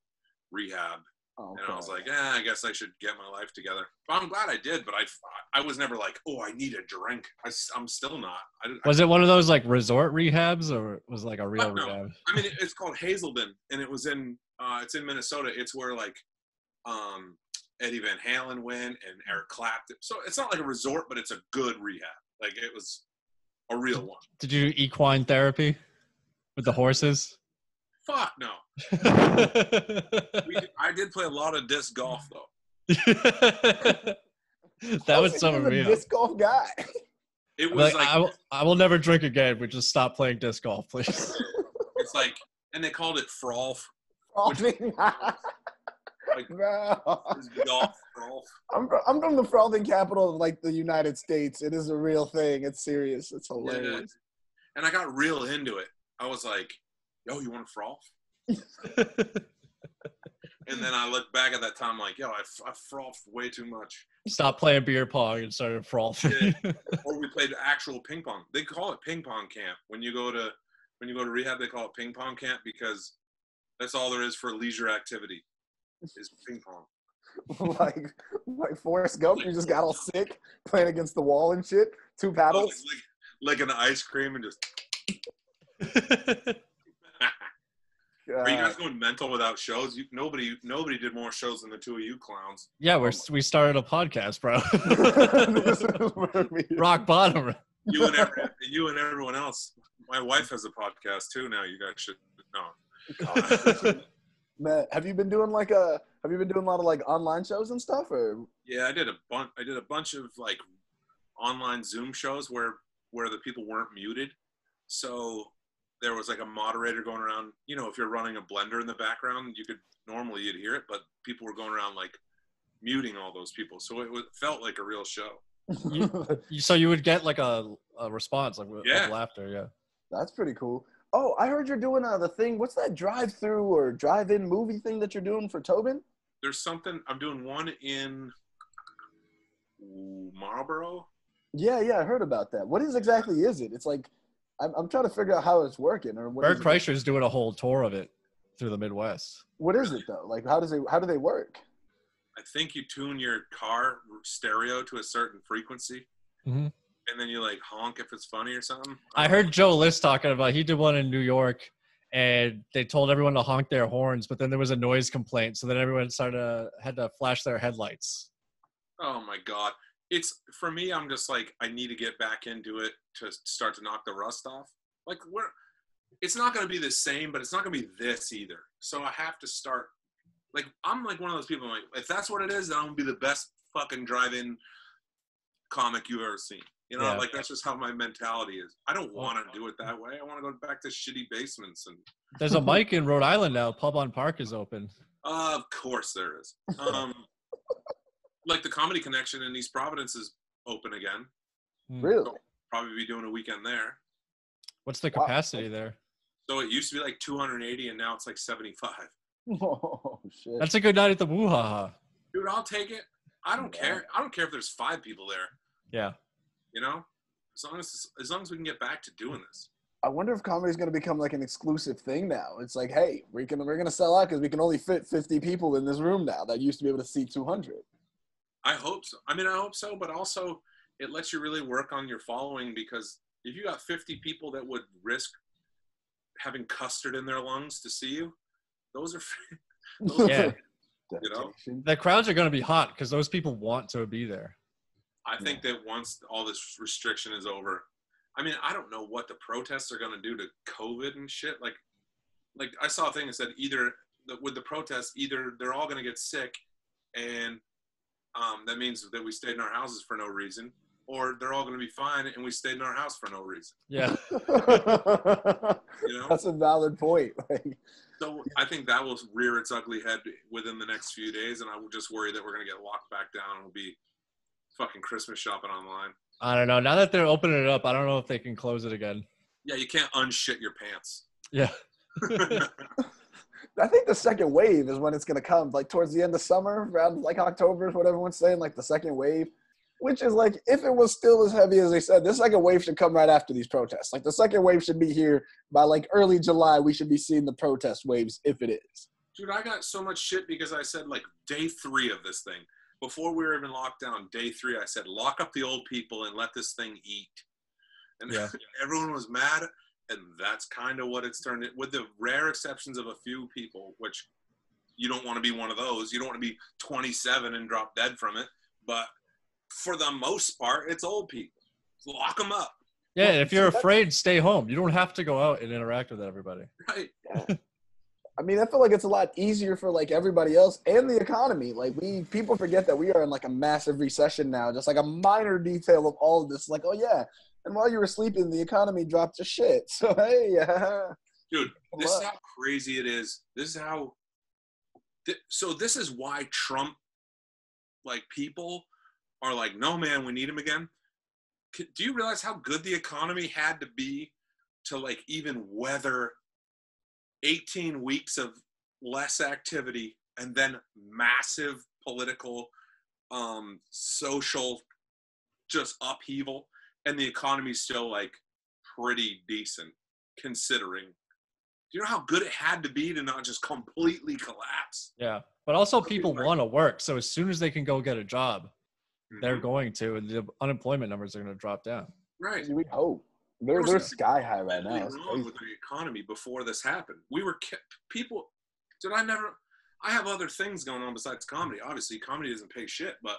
rehab. Oh, okay. And I was like, I guess I should get my life together. But I'm glad I did. But I was never like, oh, I need a drink. I'm still not. Was it one of those like resort rehabs, or was it like a real rehab? I mean, it's called Hazelden, and it was it's in Minnesota. It's where like Eddie Van Halen went and Eric Clapton. So it's not like a resort, but it's a good rehab. Like it was a real one. Did you do equine therapy with the horses? Fuck no. I did play a lot of disc golf though. That was so real. Disc golf guy. It was like I will never drink again. We just stop playing disc golf, please. It's like, and they called it frolf. Like, golf. I'm from the frothing capital of like the United States. It is a real thing. It's serious. It's hilarious. Yeah. And I got real into it. I was like, yo, you want to froth? And then I look back at that time like, yo, I frothed way too much. Stopped playing beer pong and started frothing. Or we played actual ping pong. They call it ping pong camp. When you go to rehab, they call it ping pong camp because that's all there is for leisure activity is ping pong. like Forrest Gump, you just got all sick playing against the wall and shit. 2 paddles. Like an ice cream and just. Are you guys going mental without shows? Nobody did more shows than the two of you clowns. Yeah, we started a podcast, bro. Rock bottom. You and everyone else. My wife has a podcast too. Now you guys should know. Matt, have you been doing a lot of like online shows and stuff, or? Yeah, I did a bunch of like online Zoom shows where the people weren't muted, so there was like a moderator going around. You know, if you're running a blender in the background, you'd hear it, but people were going around like muting all those people, so it felt like a real show. So you would get like a response, like yeah, of laughter. Yeah, that's pretty cool. Oh, I heard you're doing the thing. What's that drive-through or drive-in movie thing that you're doing for Tobin? There's something. I'm doing one in Marlboro. Yeah, I heard about that. What exactly is it? It's like I'm trying to figure out how it's working. Or Bert Kreischer's doing a whole tour of it through the Midwest. What is it though? Like how do they work? I think you tune your car stereo to a certain frequency. Mm-hmm. And then you like honk if it's funny or something. I heard Joe List talking about, he did one in New York and they told everyone to honk their horns, but then there was a noise complaint. So then everyone had to flash their headlights. Oh my God. It's for me, I'm just like, I need to get back into it to start to knock the rust off. Like it's not going to be the same, but it's not going to be this either. So I have to start. Like, I'm like one of those people, I'm like, if that's what it is, then I'm going to be the best fucking drive-in comic you've ever seen. You know, like that's just how my mentality is. I don't want to do it that way. I want to go back to shitty basements. And there's a mic in Rhode Island now. Pub on Park is open. Of course there is. Like the Comedy Connection in East Providence is open again. Really? So probably be doing a weekend there. What's the capacity there? So it used to be like 280 and now it's like 75. Oh shit! That's a good night at the Woo-Ha-Ha. Dude, I'll take it. I don't care. I don't care if there's 5 people there. Yeah. You know, as long as we can get back to doing this. I wonder if comedy is going to become like an exclusive thing now. It's like, hey, we're going to sell out because we can only fit 50 people in this room now. That used to be able to seat 200. I hope so. I hope so, but also it lets you really work on your following, because if you got 50 people that would risk having custard in their lungs to see you, those are yeah. You know, the crowds are going to be hot because those people want to be there. I think that once all this restriction is over, I don't know what the protests are going to do to COVID and shit. Like I saw a thing that said with the protests, either they're all going to get sick and that means that we stayed in our houses for no reason, or they're all going to be fine and we stayed in our house for no reason. Yeah. You know? That's a valid point. So I think that will rear its ugly head within the next few days, and I will just worry that we're going to get locked back down and we'll be fucking Christmas shopping online. I don't know. Now that they're opening it up, I don't know if they can close it again. Yeah, you can't unshit your pants. Yeah. I think the second wave is when it's going to come, like towards the end of summer, around like October is what everyone's saying, like the second wave, which is like, if it was still as heavy as they said, the second wave should come right after these protests. Like the second wave should be here by like early July. We should be seeing the protest waves if it is. Dude, I got so much shit because I said like day 3 of this thing. Before we were even locked down, day 3, I said, lock up the old people and let this thing eat. And everyone was mad, and that's kind of what it's turned into, with the rare exceptions of a few people, which you don't want to be one of those. You don't want to be 27 and drop dead from it. But for the most part, it's old people. Lock them up. Yeah, if you're afraid, stay home. You don't have to go out and interact with everybody. Right. Yeah. I feel like it's a lot easier for like everybody else and the economy. Like people forget that we are in like a massive recession now. Just like a minor detail of all of this. Like, oh yeah, and while you were sleeping, the economy dropped to shit. So hey, dude, this is how crazy it is. This is how. So this is why Trump, like people, are like, no man, we need him again. Do you realize how good the economy had to be to like even weather 18 weeks of less activity and then massive political social just upheaval, and the economy's still like pretty decent considering. Do you know how good it had to be to not just completely collapse? Yeah. But also people want to work. So as soon as they can go get a job, they're going to, and the unemployment numbers are going to drop down. Right. We hope. They're sky high right now. It's wrong with the economy before this happened. We were people. I have other things going on besides comedy. Obviously, comedy doesn't pay shit, but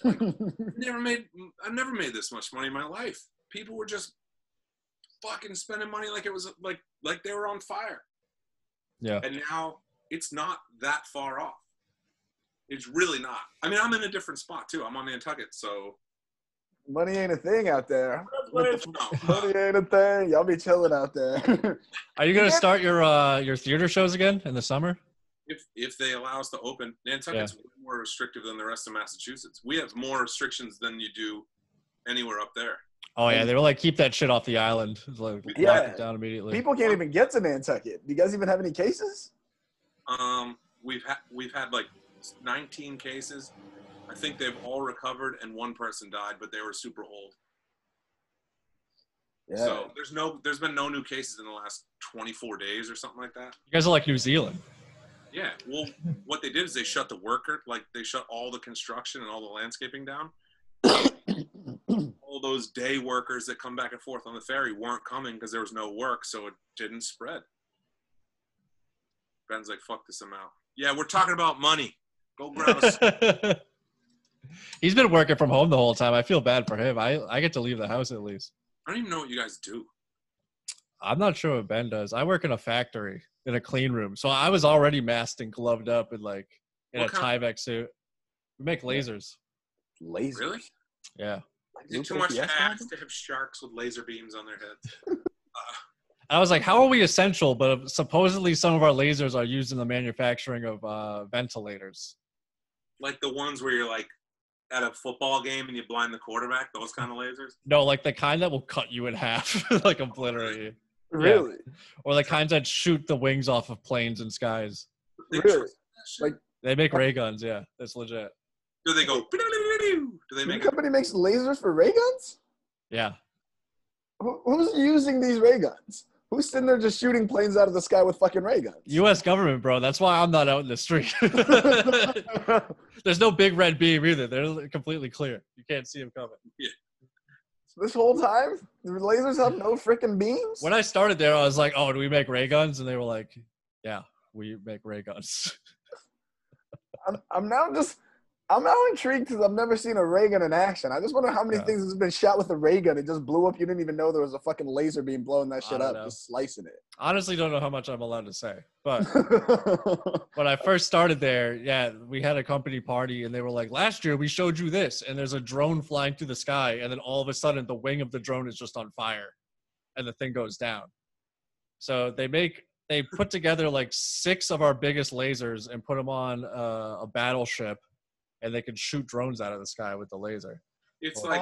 like, I've never made this much money in my life. People were just fucking spending money like it was like they were on fire. Yeah. And now it's not that far off. It's really not. I mean, I'm in a different spot too. I'm on Nantucket, so money ain't a thing out there. Money ain't a thing. Y'all be chilling out there. Are you gonna start your theater shows again in the summer? If they allow us to open, Nantucket's way more restrictive than the rest of Massachusetts. We have more restrictions than you do anywhere up there. Oh yeah, they were like, keep that shit off the island. Like, lock it down immediately. People can't even get to Nantucket. Do you guys even have any cases? We've had like 19 cases. I think they've all recovered and one person died, but they were super old. Yeah. So there's been no new cases in the last 24 days or something like that. You guys are like New Zealand. Yeah. Well, what they did is they shut the they shut all the construction and all the landscaping down. All those day workers that come back and forth on the ferry weren't coming because there was no work, so it didn't spread. Ben's like, fuck this amount. Yeah, we're talking about money. Go grouse. He's been working from home the whole time. I feel bad for him. I get to leave the house at least. I don't even know what you guys do. I'm not sure what Ben does. I work in a factory in a clean room. So I was already masked and gloved up and like in a Tyvek suit. We make lasers. Lasers? Really? Yeah. Is it too much to ask to have sharks with laser beams on their heads? I was like, how are we essential? But supposedly some of our lasers are used in the manufacturing of ventilators. Like the ones where you're like at a football game and you blind the quarterback, those kind of lasers? No, like the kind that will cut you in half, like obliterate you. Really? Yeah. Or the kinds that shoot the wings off of planes and skies. Really? Like they make ray guns, yeah. That's legit. Do they go? Do they make? Your company makes lasers for ray guns? Yeah. Who's using these ray guns? Who's sitting there just shooting planes out of the sky with fucking ray guns? U.S. government, bro. That's why I'm not out in the street. There's no big red beam either. They're completely clear. You can't see them coming. Yeah. So this whole time, the lasers have no freaking beams? When I started there, I was like, oh, do we make ray guns? And they were like, yeah, we make ray guns. I'm now intrigued because I've never seen a ray gun in action. I just wonder how many things has been shot with a ray gun. It just blew up. You didn't even know there was a fucking laser beam blowing that shit up, just slicing it. Honestly, don't know how much I'm allowed to say. But when I first started there, yeah, we had a company party and they were like, last year we showed you this. And there's a drone flying through the sky. And then all of a sudden the wing of the drone is just on fire and the thing goes down. So they put together like 6 of our biggest lasers and put them on a battleship. And they can shoot drones out of the sky with the laser. It's like,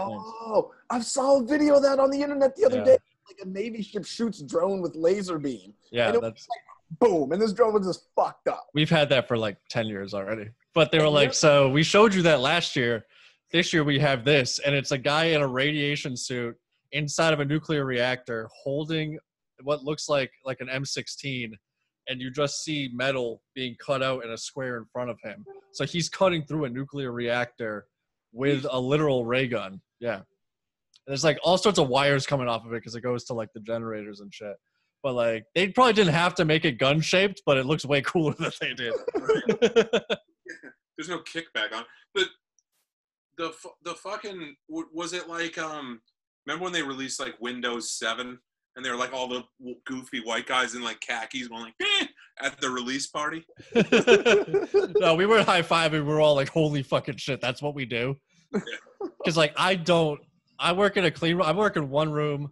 I saw a video of that on the internet the other day. Like a Navy ship shoots drone with laser beam. Yeah, and that's like, boom, and this drone was just fucked up. We've had that for like 10 years already. But they were like, so we showed you that last year. This year we have this, and it's a guy in a radiation suit inside of a nuclear reactor holding what looks like an M16. And you just see metal being cut out in a square in front of him. So he's cutting through a nuclear reactor with a literal ray gun. Yeah. And there's like all sorts of wires coming off of it because it goes to like the generators and shit. But like they probably didn't have to make it gun shaped, but it looks way cooler than they did. There's no kickback on. But the fucking, was it like, remember when they released like Windows 7? And they were like all the goofy white guys in like khakis going like, at the release party. No, we were high-fiving. We were all like, holy fucking shit, that's what we do. Because like I work in a clean room. I work in one room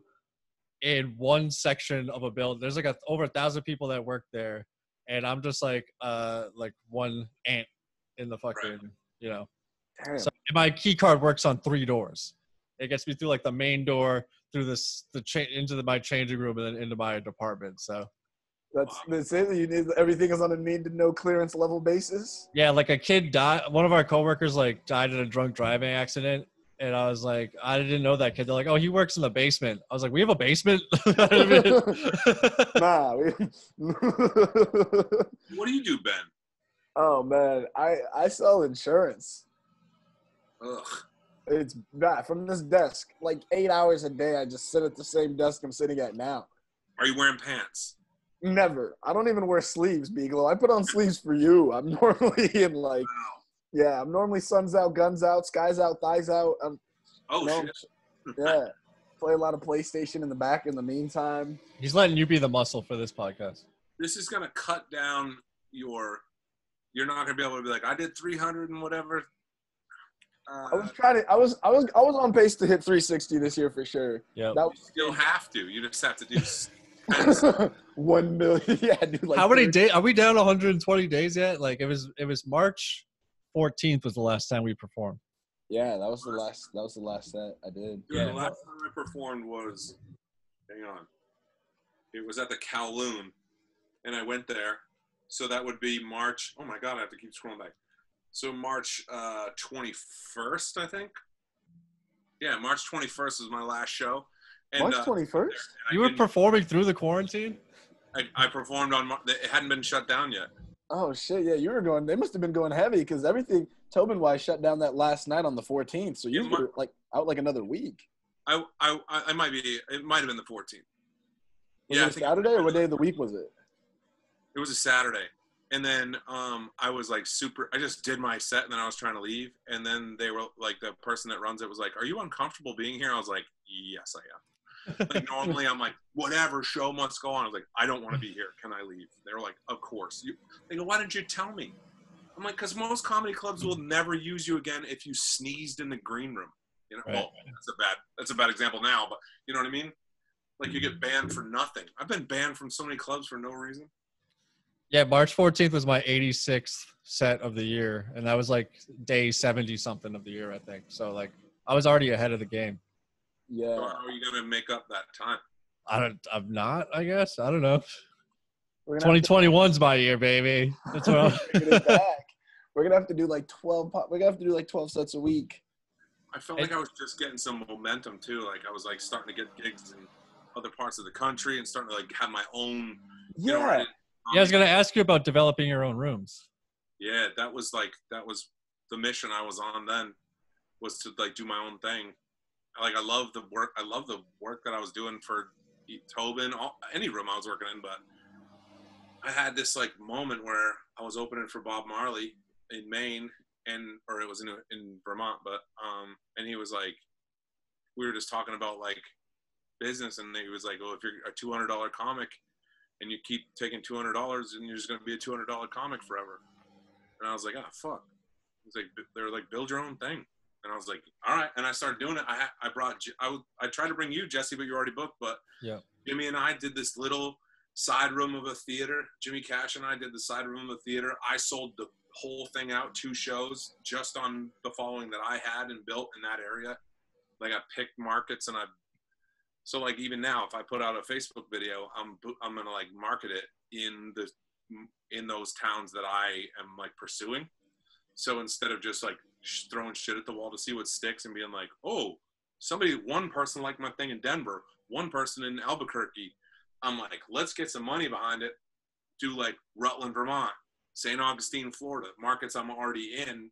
in one section of a building. There's like over 1,000 people that work there. And I'm just like one ant in the fucking, you know. Damn. So my key card works on 3 doors. It gets me through like the main door, through my changing room, and then into my department. So That's it. You need everything is on a need to know clearance level basis. Yeah, like a kid died. One of our coworkers like died in a drunk driving accident, and I was like, I didn't know that kid. They're like, oh, he works in the basement. I was like, we have a basement. Nah. What do you do, Ben? Oh man, I sell insurance. Ugh. It's bad from this desk. Like 8 hours a day, I just sit at the same desk I'm sitting at now. Are you wearing pants? Never. I don't even wear sleeves, Beagle. I put on sleeves for you. I'm normally in like, yeah, I'm normally suns out, guns out, skies out, thighs out. Shit. Yeah. Play a lot of PlayStation in the back in the meantime. He's letting you be the muscle for this podcast. This is gonna cut down your. You're not gonna be able to be like, I did 300 and whatever. I was on pace to hit 360 this year for sure. Yeah. You still have to. You just have to do 1 million. Yeah, dude. Like how many days are we down? 120 days yet? Like it was March 14th was the last time we performed. Yeah, that was the last set I did. Dude, the last time I performed was, hang on, it was at the Kowloon, and I went there. So that would be March. Oh my God, I have to keep scrolling back. So March 21st, I think. Yeah, March 21st was my last show. And, March 21st? You were performing through the quarantine? I performed on. It hadn't been shut down yet. Oh shit! Yeah, you were going. They must have been going heavy because everything Tobin-wise shut down that last night on the 14th. So you were like out like another week. I might be. It might have been the 14th. Was it Saturday or what day of the week was it? It was a Saturday, and then I was like super. I just did my set, and then I was trying to leave, and then they were like, the person that runs it was like, "Are you uncomfortable being here?" I was like, "Yes, I am." Like normally I'm like, whatever, show must go on. I was like, I don't want to be here. Can I leave? They were like, of course. They go, why didn't you tell me? I'm like, because most comedy clubs will never use you again if you sneezed in the green room. You know, right. Oh, that's a bad example now, but you know what I mean? Like you get banned for nothing. I've been banned from so many clubs for no reason. Yeah, March 14th was my 86th set of the year, and that was like day 70 something of the year, I think. So like I was already ahead of the game. Yeah. So how are you gonna make up that time? We're I don't know. 2021's my year, baby. That's what I'm We're gonna have to do like 12. We're gonna have to do like 12 sets a week. I felt like I was just getting some momentum too. Like I was like starting to get gigs in other parts of the country and starting to like have my own. Yeah. You know, I was gonna ask you about developing your own rooms. Yeah, that was the mission I was on then, was to like do my own thing. Like I love the work. I love the work that I was doing for Tobin, any room I was working in. But I had this like moment where I was opening for Bob Marley in Maine, or it was in Vermont. But and he was like, we were just talking about like business, and he was like, "Oh, if you're a $200 comic, and you keep taking $200, and you're just gonna be a $200 comic forever." And I was like, "Ah, fuck." It's like they're like, build your own thing. And I was like, all right. And I started doing it. I tried to bring you, Jesse, but you're already booked. But yeah, Jimmy and I did this little side room of a theater. Jimmy Cash and I did the side room of a theater. I sold the whole thing out, 2 shows, just on the following that I had and built in that area. Like I picked markets, and so like even now, if I put out a Facebook video, I'm gonna like market it in those towns that I am like pursuing. So instead of just like throwing shit at the wall to see what sticks and being like, oh, one person liked my thing in Denver, one person in Albuquerque, I'm like, let's get some money behind it. Do like Rutland, Vermont, St. Augustine, Florida, markets I'm already in.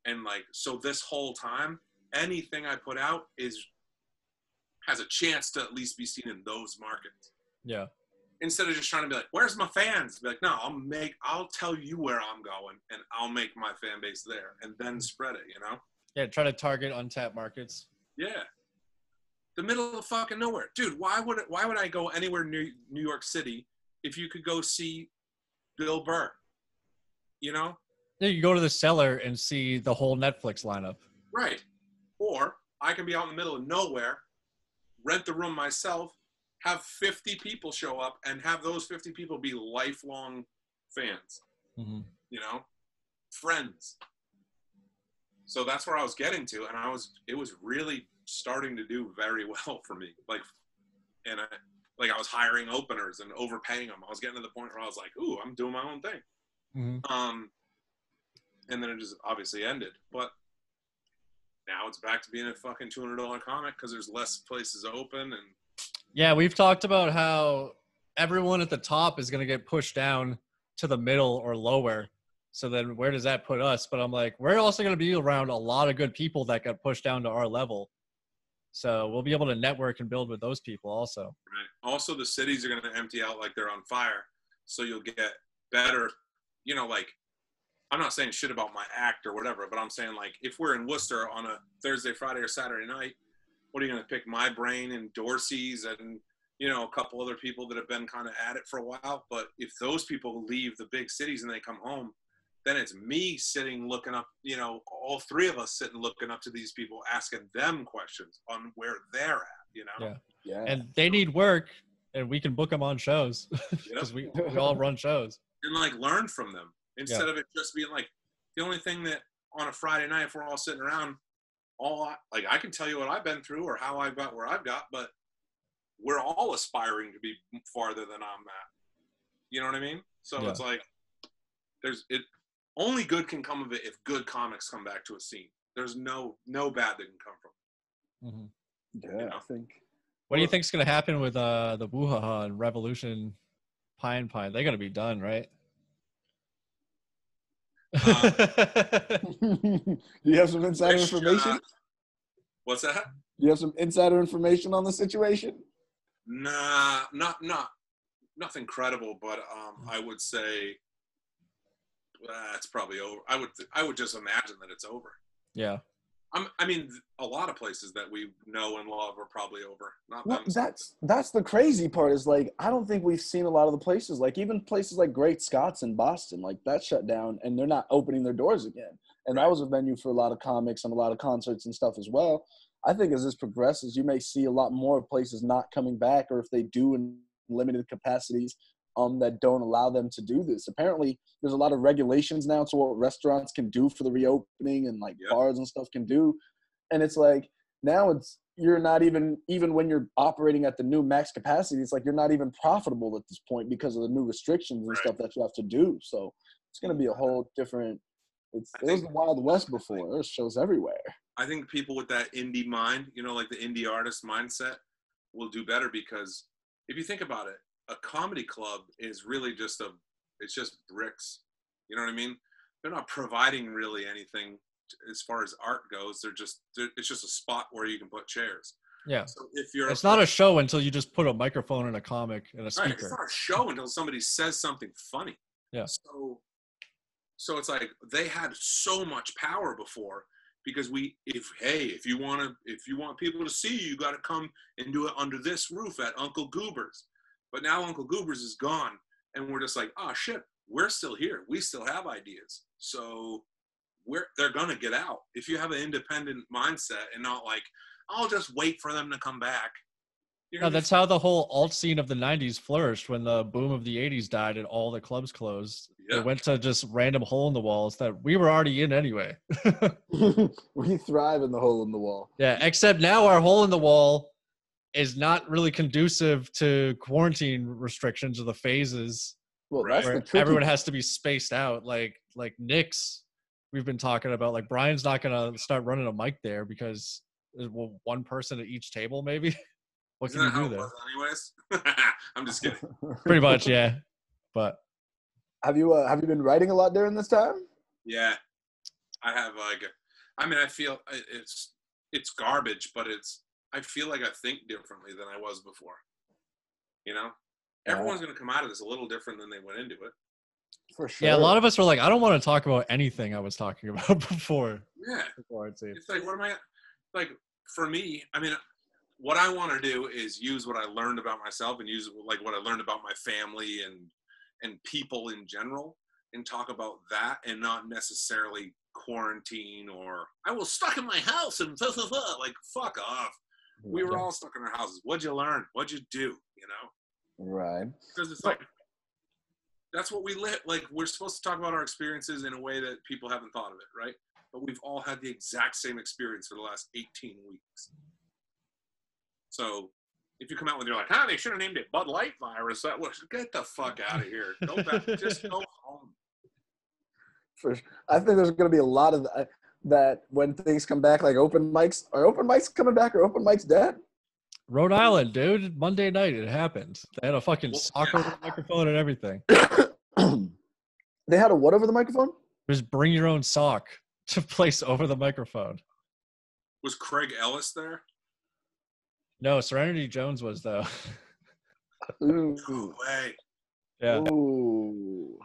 And like, so this whole time, anything I put out has a chance to at least be seen in those markets. Yeah. Instead of just trying to be like, where's my fans? Be like, no, I'll tell you where I'm going, and I'll make my fan base there, and then spread it, you know? Yeah, try to target untapped markets. Yeah. The middle of fucking nowhere. Dude, why would I go anywhere near New York City if you could go see Bill Burr? You know? Yeah, you go to the Cellar and see the whole Netflix lineup. Right. Or I can be out in the middle of nowhere, rent the room myself, have 50 people show up, and have those 50 people be lifelong fans, you know, friends. So that's where I was getting to, and it was really starting to do very well for me. Like, and like I was hiring openers and overpaying them. I was getting to the point where I was like, ooh, I'm doing my own thing. Mm-hmm. And then it just obviously ended. But now it's back to being a fucking $200 comic because there's less places open. And yeah, we've talked about how everyone at the top is going to get pushed down to the middle or lower. So then where does that put us? But I'm like, we're also going to be around a lot of good people that got pushed down to our level. So we'll be able to network and build with those people also. Right. Also, the cities are going to empty out like they're on fire. So you'll get better, you know, like, I'm not saying shit about my act or whatever, but I'm saying, like, if we're in Worcester on a Thursday, Friday, or Saturday night, what are you going to pick? My Brain and Dorsey's and, you know, a couple other people that have been kind of at it for a while. But if those people leave the big cities and they come home, then it's me sitting looking up, you know, all three of us sitting looking up to these people, asking them questions on where they're at, you know? Yeah. And they need work, and we can book them on shows because we all run shows. And, like, learn from them instead of it just being, like, the only thing that on a Friday night, if we're all sitting around, like, I can tell you what I've been through or how I got where I've got, but we're all aspiring to be farther than I'm at. You know what I mean? So it's like, only good can come of it if good comics come back to a scene. There's no bad that can come from it. Mm-hmm. Yeah, you know? I think. What do you think's gonna happen with the Woo-Ha-Ha and Revolution Pine? They're gonna be done, right? Do you have some insider information? What's that? Do you have some insider information on the situation? Nah, nothing credible, but I would say it's probably over. I would just imagine that it's over. Yeah. I mean, a lot of places that we know and love are probably over. Not well, them. That's the crazy part is, like, I don't think we've seen a lot of the places, like even places like Great Scots in Boston, like that shut down and they're not opening their doors again. And that was a venue for a lot of comics and a lot of concerts and stuff as well. I think as this progresses, you may see a lot more places not coming back, or if they do in limited capacities, that don't allow them to do this. Apparently, there's a lot of regulations now to what restaurants can do for the reopening and, like, bars and stuff can do. And it's like, now you're not even when you're operating at the new max capacity, it's like you're not even profitable at this point because of the new restrictions and stuff that you have to do. So it's going to be a whole different, it was the Wild West before. There's shows everywhere. I think people with that indie mind, you know, like the indie artist mindset, will do better, because if you think about it, a comedy club is really just it's just bricks. You know what I mean? They're not providing really anything as far as art goes. It's just a spot where you can put chairs. Yeah. So if you're, it's not a show until you just put a microphone and a comic and a speaker. Right, it's not a show until somebody says something funny. Yeah. So it's like they had so much power before, because if you want people to see you, you got to come and do it under this roof at Uncle Goober's. But now Uncle Goober's is gone, and we're just like, oh shit, we're still here. We still have ideas. So they're gonna get out. If you have an independent mindset and not like, I'll just wait for them to come back. No, that's how the whole alt scene of the 90s flourished when the boom of the 80s died and all the clubs closed. Yeah. They went to just random hole in the walls that we were already in anyway. We thrive in the hole in the wall. Yeah, except now our hole in the wall is not really conducive to quarantine restrictions or the phases. Well, that's where the tricky. Everyone has to be spaced out. Like Nick's, we've been talking about, like, Brian's not going to start running a mic there because there's one person at each table maybe. What Isn't can you do there? Anyways? I'm just kidding. Pretty much, yeah. But have you been writing a lot during this time? Yeah, I have. I feel it's garbage, but I feel like I think differently than I was before. You know, everyone's going to come out of this a little different than they went into it. For sure. Yeah, a lot of us were like, I don't want to talk about anything I was talking about before. Yeah. Before I'd say it. It's like, what am I, like, for me, I mean, what I want to do is use what I learned about myself and use, like, what I learned about my family and people in general, and talk about that, and not necessarily quarantine or I was stuck in my house and like, fuck off. We were all stuck in our houses. What'd you learn? What'd you do? You know? Right. Because it's like, that's what we live. Like, we're supposed to talk about our experiences in a way that people haven't thought of it, right? But we've all had the exact same experience for the last 18 weeks. So if you come out with you're like, they should have named it Bud Light virus. That was get the fuck out of here. Go back. Just go home. For sure. I think there's going to be a lot of that when things come back, like open mics. Are open mics coming back? Or open mics dead? Rhode Island, dude. Monday night, it happened. They had a fucking soccer microphone and everything. They had a what over the microphone? Just bring your own sock to place over the microphone. Was Craig Ellis there? No, Serenity Jones was, though. Ooh. No way. Yeah. Ooh.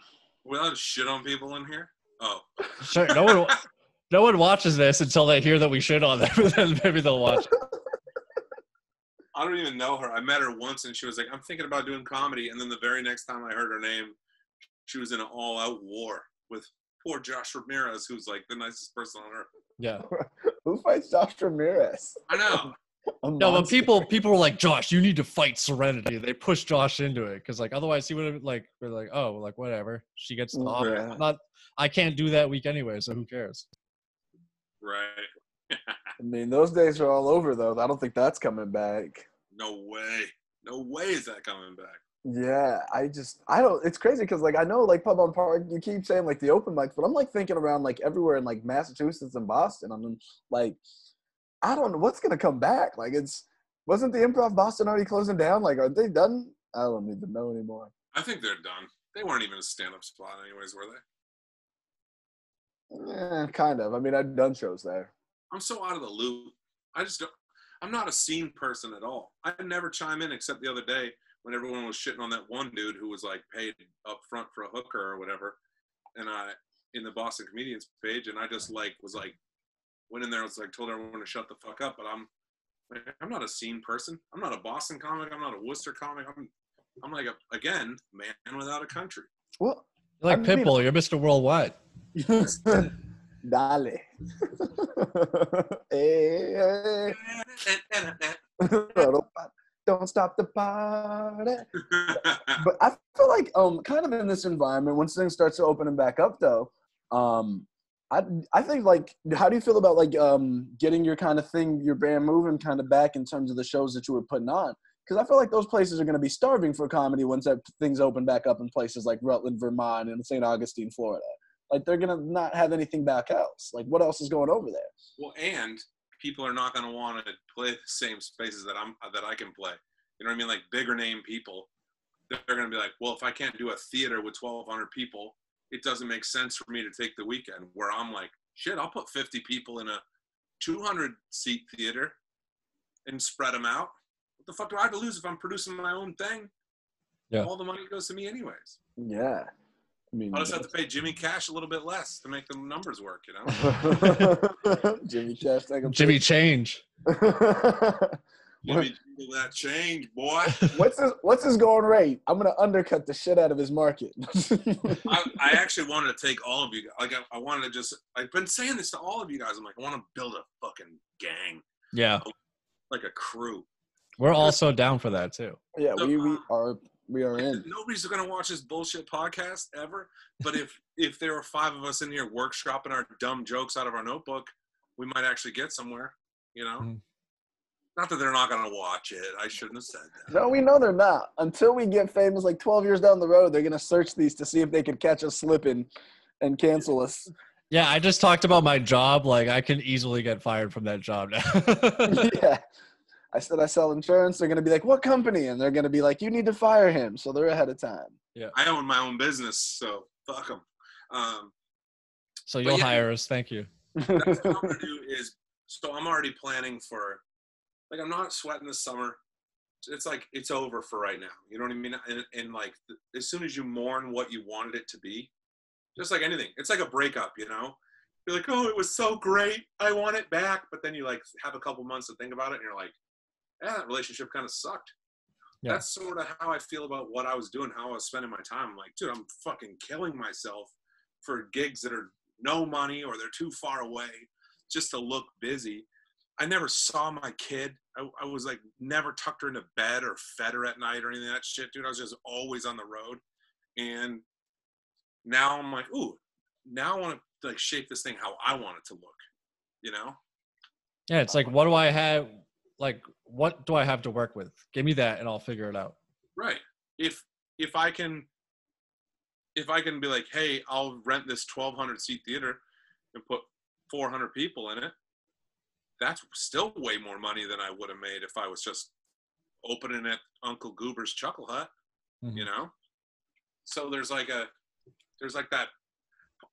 We allowed to shit on people in here? Oh. Sure. No one watches this until they hear that we shit on them. Then maybe they'll watch it. I don't even know her. I met her once, and she was like, I'm thinking about doing comedy. And then the very next time I heard her name, she was in an all-out war with poor Josh Ramirez, who's like the nicest person on earth. Yeah. Who fights Josh Ramirez? I know. No, but people were like, Josh, you need to fight Serenity. They pushed Josh into it because, like, otherwise he would have been like, oh, like whatever. She gets the offer. Yeah. I can't do that week anyway, so who cares? Right. I mean, those days are all over, though. I don't think that's coming back. No way. No way is that coming back. Yeah, I don't. It's crazy because, like, I know, like, Pub on Park, you keep saying, like, the open mics, but I'm, like, thinking around, like, everywhere in, like, Massachusetts and Boston. I'm, like, I don't know what's going to come back. Like, wasn't the Improv Boston already closing down? Like, are they done? I don't even know anymore. I think they're done. They weren't even a stand-up spot anyways, were they? Kind of. I mean, I've done shows there. I'm so out of the loop. I'm not a scene person at all. I never chime in except the other day when everyone was shitting on that one dude who was like paid up front for a hooker or whatever. And in the Boston Comedians page, and I just like was like, went in there, was like, told everyone to shut the fuck up. But I'm not a scene person. I'm not a Boston comic. I'm not a Worcester comic. I'm like again, man without a country. Well, You're like Pitbull. You're Mr. Worldwide. Dale. Hey, don't stop the party. But I feel like kind of in this environment, once things start to opening back up, though, I think, like, how do you feel about, like, getting your kind of thing, your band moving kind of back in terms of the shows that you were putting on? Because I feel like those places are going to be starving for comedy once things open back up in places like Rutland, Vermont, and St. Augustine, Florida. Like, they're going to not have anything back else. Like, what else is going over there? Well, and people are not going to want to play the same spaces that I can play. You know what I mean? Like, bigger name people, they're going to be like, well, if I can't do a theater with 1,200 people, it doesn't make sense for me to take the weekend. Where I'm like, shit, I'll put 50 people in a 200-seat theater and spread them out. What the fuck do I have to lose if I'm producing my own thing? Yeah. All the money goes to me anyways. Yeah. I mean, I'll just have to pay Jimmy Cash a little bit less to make the numbers work, you know? Jimmy Cash. Jimmy Change. Jimmy, that change, boy. What's his going rate? I'm going to undercut the shit out of his market. I actually wanted to take all of you. Like, I wanted to I've been saying this to all of you guys. I'm like, I want to build a fucking gang. Yeah. Like a crew. We're also down for that, too. Yeah, so, we are in. Nobody's going to watch this bullshit podcast ever. But if there were 5 of us in here workshopping our dumb jokes out of our notebook, we might actually get somewhere, you know? Mm-hmm. Not that they're not going to watch it. I shouldn't have said that. No, we know they're not. Until we get famous, like 12 years down the road, they're going to search these to see if they can catch us slipping and cancel us. Yeah, I just talked about my job. Like, I can easily get fired from that job now. Yeah. I said I sell insurance. They're going to be like, what company? And they're going to be like, you need to fire him. So they're ahead of time. Yeah. I own my own business, so fuck them. So you'll hire us. Thank you. That's what I'm going to do is, so I'm already planning for, like, I'm not sweating this summer. It's like, it's over for right now. You know what I mean? And like, as soon as you mourn what you wanted it to be, just like anything, it's like a breakup, you know? You're like, oh, it was so great. I want it back. But then you like have a couple months to think about it and you're like, yeah, that relationship kind of sucked. Yeah. That's sort of how I feel about what I was doing, how I was spending my time. I'm like, dude, I'm fucking killing myself for gigs that are no money or they're too far away just to look busy. I never saw my kid. I was like never tucked her into bed or fed her at night or anything of that shit, dude. I was just always on the road. And now I'm like, ooh, now I want to like shape this thing how I want it to look, you know? Yeah, it's like, what do I have? like, what do I have to work with? Give me that and I'll figure it out. Right. If I can be like, hey, I'll rent this 1,200 seat theater and put 400 people in it, that's still way more money than I would have made if I was just opening at Uncle Goober's Chuckle Hut, you know? So there's like that.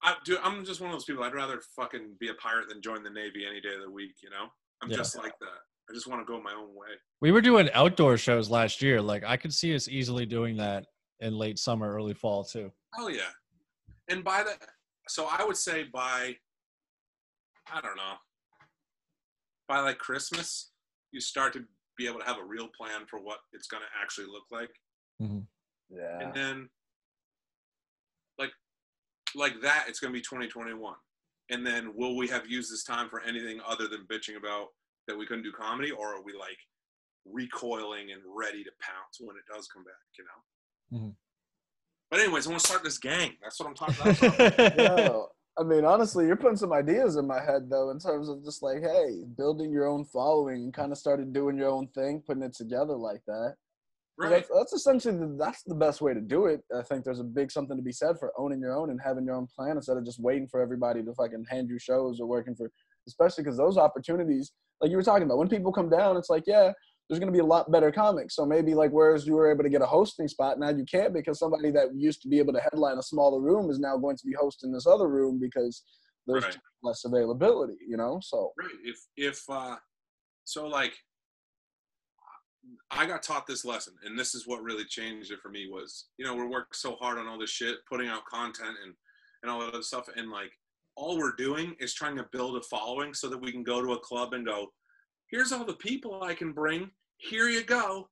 I'm just one of those people. I'd rather fucking be a pirate than join the Navy any day of the week, you know? I'm just like that. I just want to go my own way. We were doing outdoor shows last year. Like, I could see us easily doing that in late summer, early fall too. Oh yeah. And so I would say by like Christmas, you start to be able to have a real plan for what it's going to actually look like. Yeah. And then like that, it's going to be 2021. And then will we have used this time for anything other than bitching about that we couldn't do comedy, or are we like recoiling and ready to pounce when it does come back, you know? But anyways, I want to start this gang. That's what I'm talking about. Yeah. I mean, honestly, you're putting some ideas in my head, though, in terms of just like, hey, building your own following and kind of started doing your own thing, putting it together like that. Right. That's essentially that's the best way to do it. I think there's a big something to be said for owning your own and having your own plan instead of just waiting for everybody to fucking hand you shows or working for, especially because those opportunities, like you were talking about, when people come down, it's like, yeah, there's going to be a lot better comics. So maybe like whereas you were able to get a hosting spot, now you can't because somebody that used to be able to headline a smaller room is now going to be hosting this other room because there's less availability, you know? So right. So like I got taught this lesson, and this is what really changed it for me was, you know, we're working so hard on all this shit, putting out content and all that other stuff. And like, all we're doing is trying to build a following so that we can go to a club and go, here's all the people I can bring. Here you go.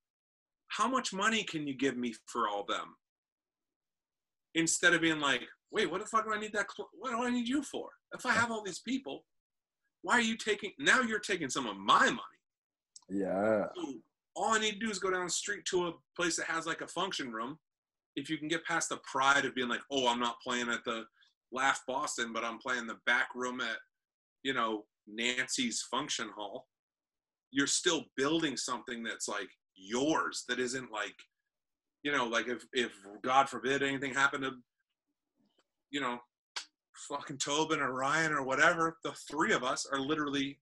How much money can you give me for all them? Instead of being like, wait, what the fuck do I need that? What do I need you for? If I have all these people, why are you now you're taking some of my money. Yeah. So all I need to do is go down the street to a place that has like a function room. If you can get past the pride of being like, oh, I'm not playing at the Laugh Boston, but I'm playing the back room at, you know, Nancy's function hall. You're still building something that's like yours, that isn't like, you know, like if God forbid anything happened to, you know, fucking Tobin or Ryan or whatever, the three of us are literally,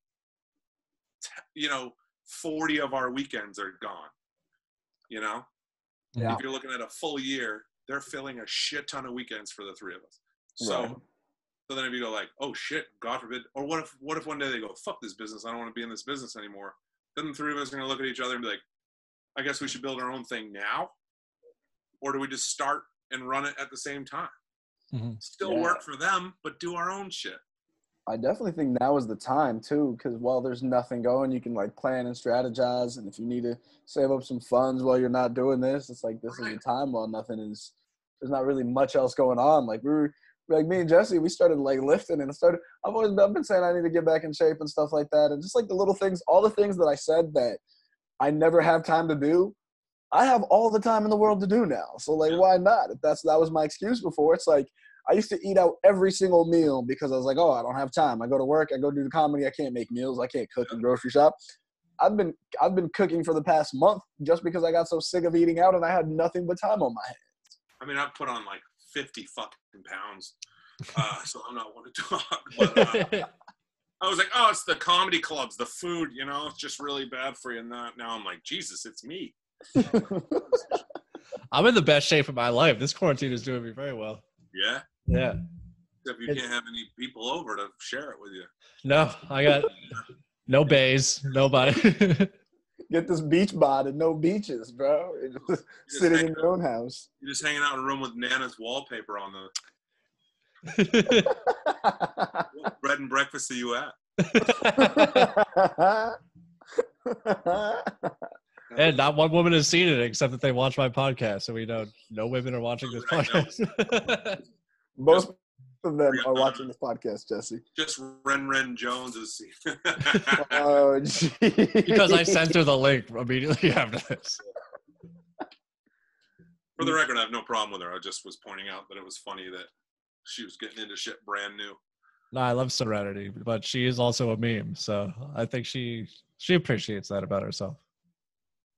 you know, 40 of our weekends are gone, you know? Yeah. If you're looking at a full year, they're filling a shit ton of weekends for the three of us. So, Right. So then if you go like, oh shit, God forbid, or what if one day they go, fuck this business, I don't want to be in this business anymore. Then the three of us are going to look at each other and be like, I guess we should build our own thing now? Or do we just start and run it at the same time? Still work for them, but do our own shit. I definitely think now is the time too, because while there's nothing going, you can like plan and strategize. And if you need to save up some funds while you're not doing this, it's like this is the time while there's not really much else going on. Like me and Jesse, we started like lifting and I've been saying I need to get back in shape and stuff like that. And just like the little things, all the things that I said that I never have time to do, I have all the time in the world to do now. So like, why not? If that was my excuse before, it's like, I used to eat out every single meal because I was like, oh, I don't have time. I go to work, I go do the comedy, I can't make meals, I can't cook and grocery shop. I've been cooking for the past month just because I got so sick of eating out and I had nothing but time on my hands. I mean, I've put on like 50 fucking pounds, so I'm not one to talk. But I was like, oh, it's the comedy clubs, the food, you know, it's just really bad for you. And now I'm like, Jesus, it's me. I'm in the best shape of my life. This quarantine is doing me very well. Yeah? Yeah. Except you can't have any people over to share it with you. No, I got no bays, nobody. Get this beach bod and no beaches, bro. Just sitting in your own house. You're just hanging out in a room with Nana's wallpaper on the... What bread and breakfast are you at? And not one woman has seen it except that they watch my podcast. So we know no women are watching this podcast. Most of them are watching this podcast, Jesse. Just Ren Jones is seen. Oh, geez. Because I sent her the link immediately after this. For the record, I have no problem with her. I just was pointing out that it was funny that she was getting into shit brand new. No, I love Serenity, but she is also a meme. So I think she She appreciates that about herself.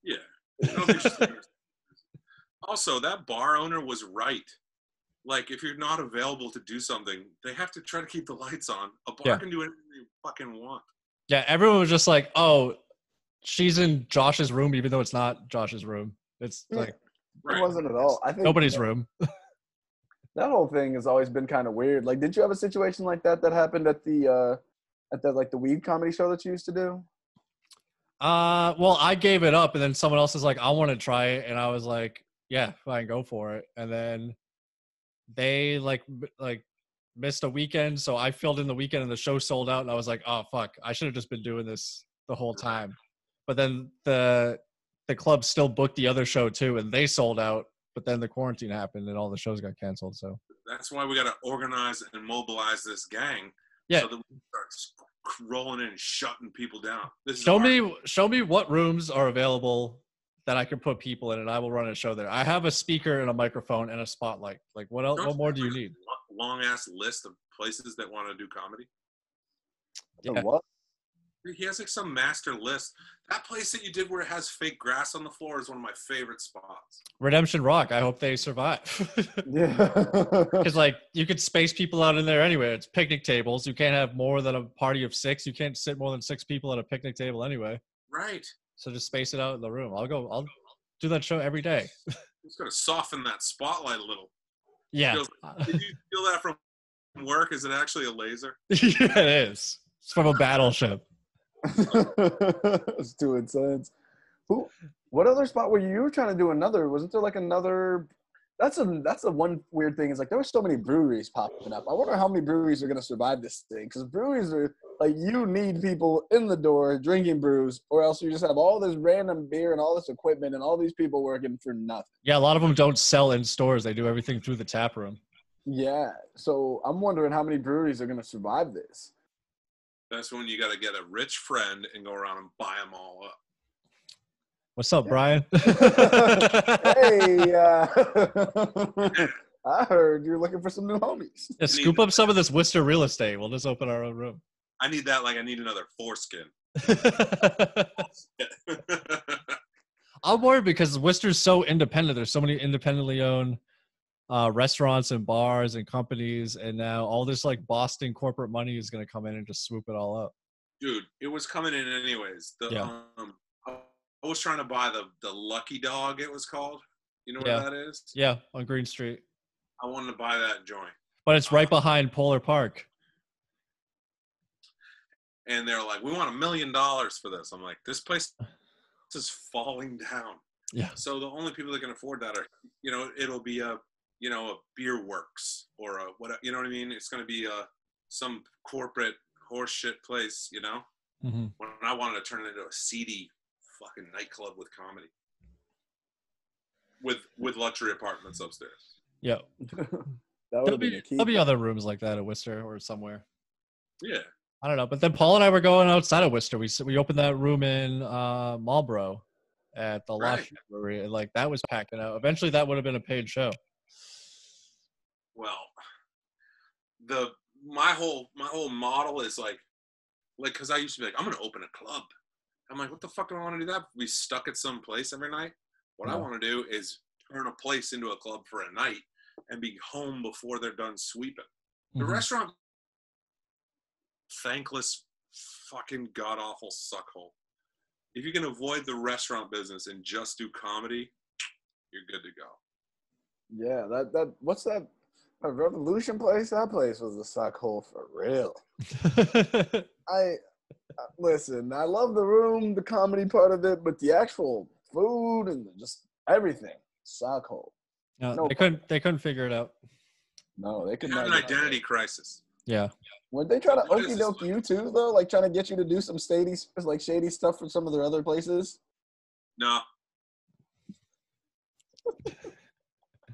Yeah. I don't think she's also, that bar owner was right. Like, if you're not available to do something, they have to try to keep the lights on. A bar can do anything they fucking want. Yeah, everyone was just like, oh, she's in Josh's room, even though it's not Josh's room. It's like it wasn't at all. I think nobody's room. That whole thing has always been kind of weird. Like, did you have a situation like that happened at the like the weed comedy show that you used to do? Well, I gave it up, and then someone else is like, I want to try it, and I was like, yeah, fine, go for it. And then they like missed a weekend, so I filled in the weekend, and the show sold out, and I was like, oh fuck, I should have just been doing this the whole time. But then the club still booked the other show too, and they sold out. But then the quarantine happened, and all the shows got canceled. So that's why we got to organize and mobilize this gang. Yeah. So that we start rolling in and shutting people down. Show me what rooms are available that I can put people in, and I will run a show there. I have a speaker and a microphone and a spotlight. Like, what else? What more do you need? Long ass list of places that want to do comedy. Yeah. What? He has like some master list. That place that you did where it has fake grass on the floor is one of my favorite spots. Redemption Rock. I hope they survive. Yeah. Because like you could space people out in there anyway. It's picnic tables. You can't have more than a party of 6. You can't sit more than 6 people at a picnic table anyway. Right. So just space it out in the room. I'll do that show every day. It's gonna soften that spotlight a little. Yeah. Did you feel that from work? Is it actually a laser? Yeah, it is. It's from a battleship. It's doing sense. What other spot were you were trying to do another? Wasn't there like another? That's a one weird thing is like there were so many breweries popping up. I wonder how many breweries are going to survive this thing because breweries are like you need people in the door drinking brews or else you just have all this random beer and all this equipment and all these people working for nothing. Yeah, a lot of them don't sell in stores. They do everything through the tap room. Yeah, so I'm wondering how many breweries are going to survive this. That's when you got to get a rich friend and go around and buy them all up. What's up, Brian? Hey, I heard you're looking for some new homies. Yeah, scoop up some of this Worcester real estate. We'll just open our own room. I need that like I need another foreskin. I'm worried because Worcester's so independent. There's so many independently owned restaurants and bars and companies, and now all this like Boston corporate money is going to come in and just swoop it all up. Dude, it was coming in anyways. I was trying to buy the Lucky Dog, it was called. You know where that is? Yeah, on Green Street. I wanted to buy that joint. But it's right behind Polar Park. And they're like, we want $1 million for this. I'm like, this place is falling down. Yeah. So the only people that can afford that are, it'll be a beer works or a what, you know what I mean? It's going to be some corporate horseshit place, Mm-hmm. When I wanted to turn it into a seedy fucking nightclub with comedy. With luxury apartments upstairs. Yeah. There'll be other rooms like that at Worcester or somewhere. Yeah. I don't know. But then Paul and I were going outside of Worcester. We opened that room in Marlboro at the Lost Brewery. And like that was packed out. Eventually that would have been a paid show. Well, my whole model is like because I used to be like, I'm gonna open a club. I'm like, what the fuck do I want to do that? Be stuck at some place every night? What I want to do is turn a place into a club for a night and be home before they're done sweeping. The restaurant, thankless, fucking god-awful suckhole. If you can avoid the restaurant business and just do comedy, you're good to go. Yeah, that what's that? A Revolution place? That place was a suckhole for real. Listen, I love the room, the comedy part of it, but the actual food and just everything, suckhole. No, they couldn't figure it out. No, they couldn't. They had an identity crisis. Yeah. Would they try to okie doke you too, though? Like trying to get you to do some shady stuff from some of their other places? No. I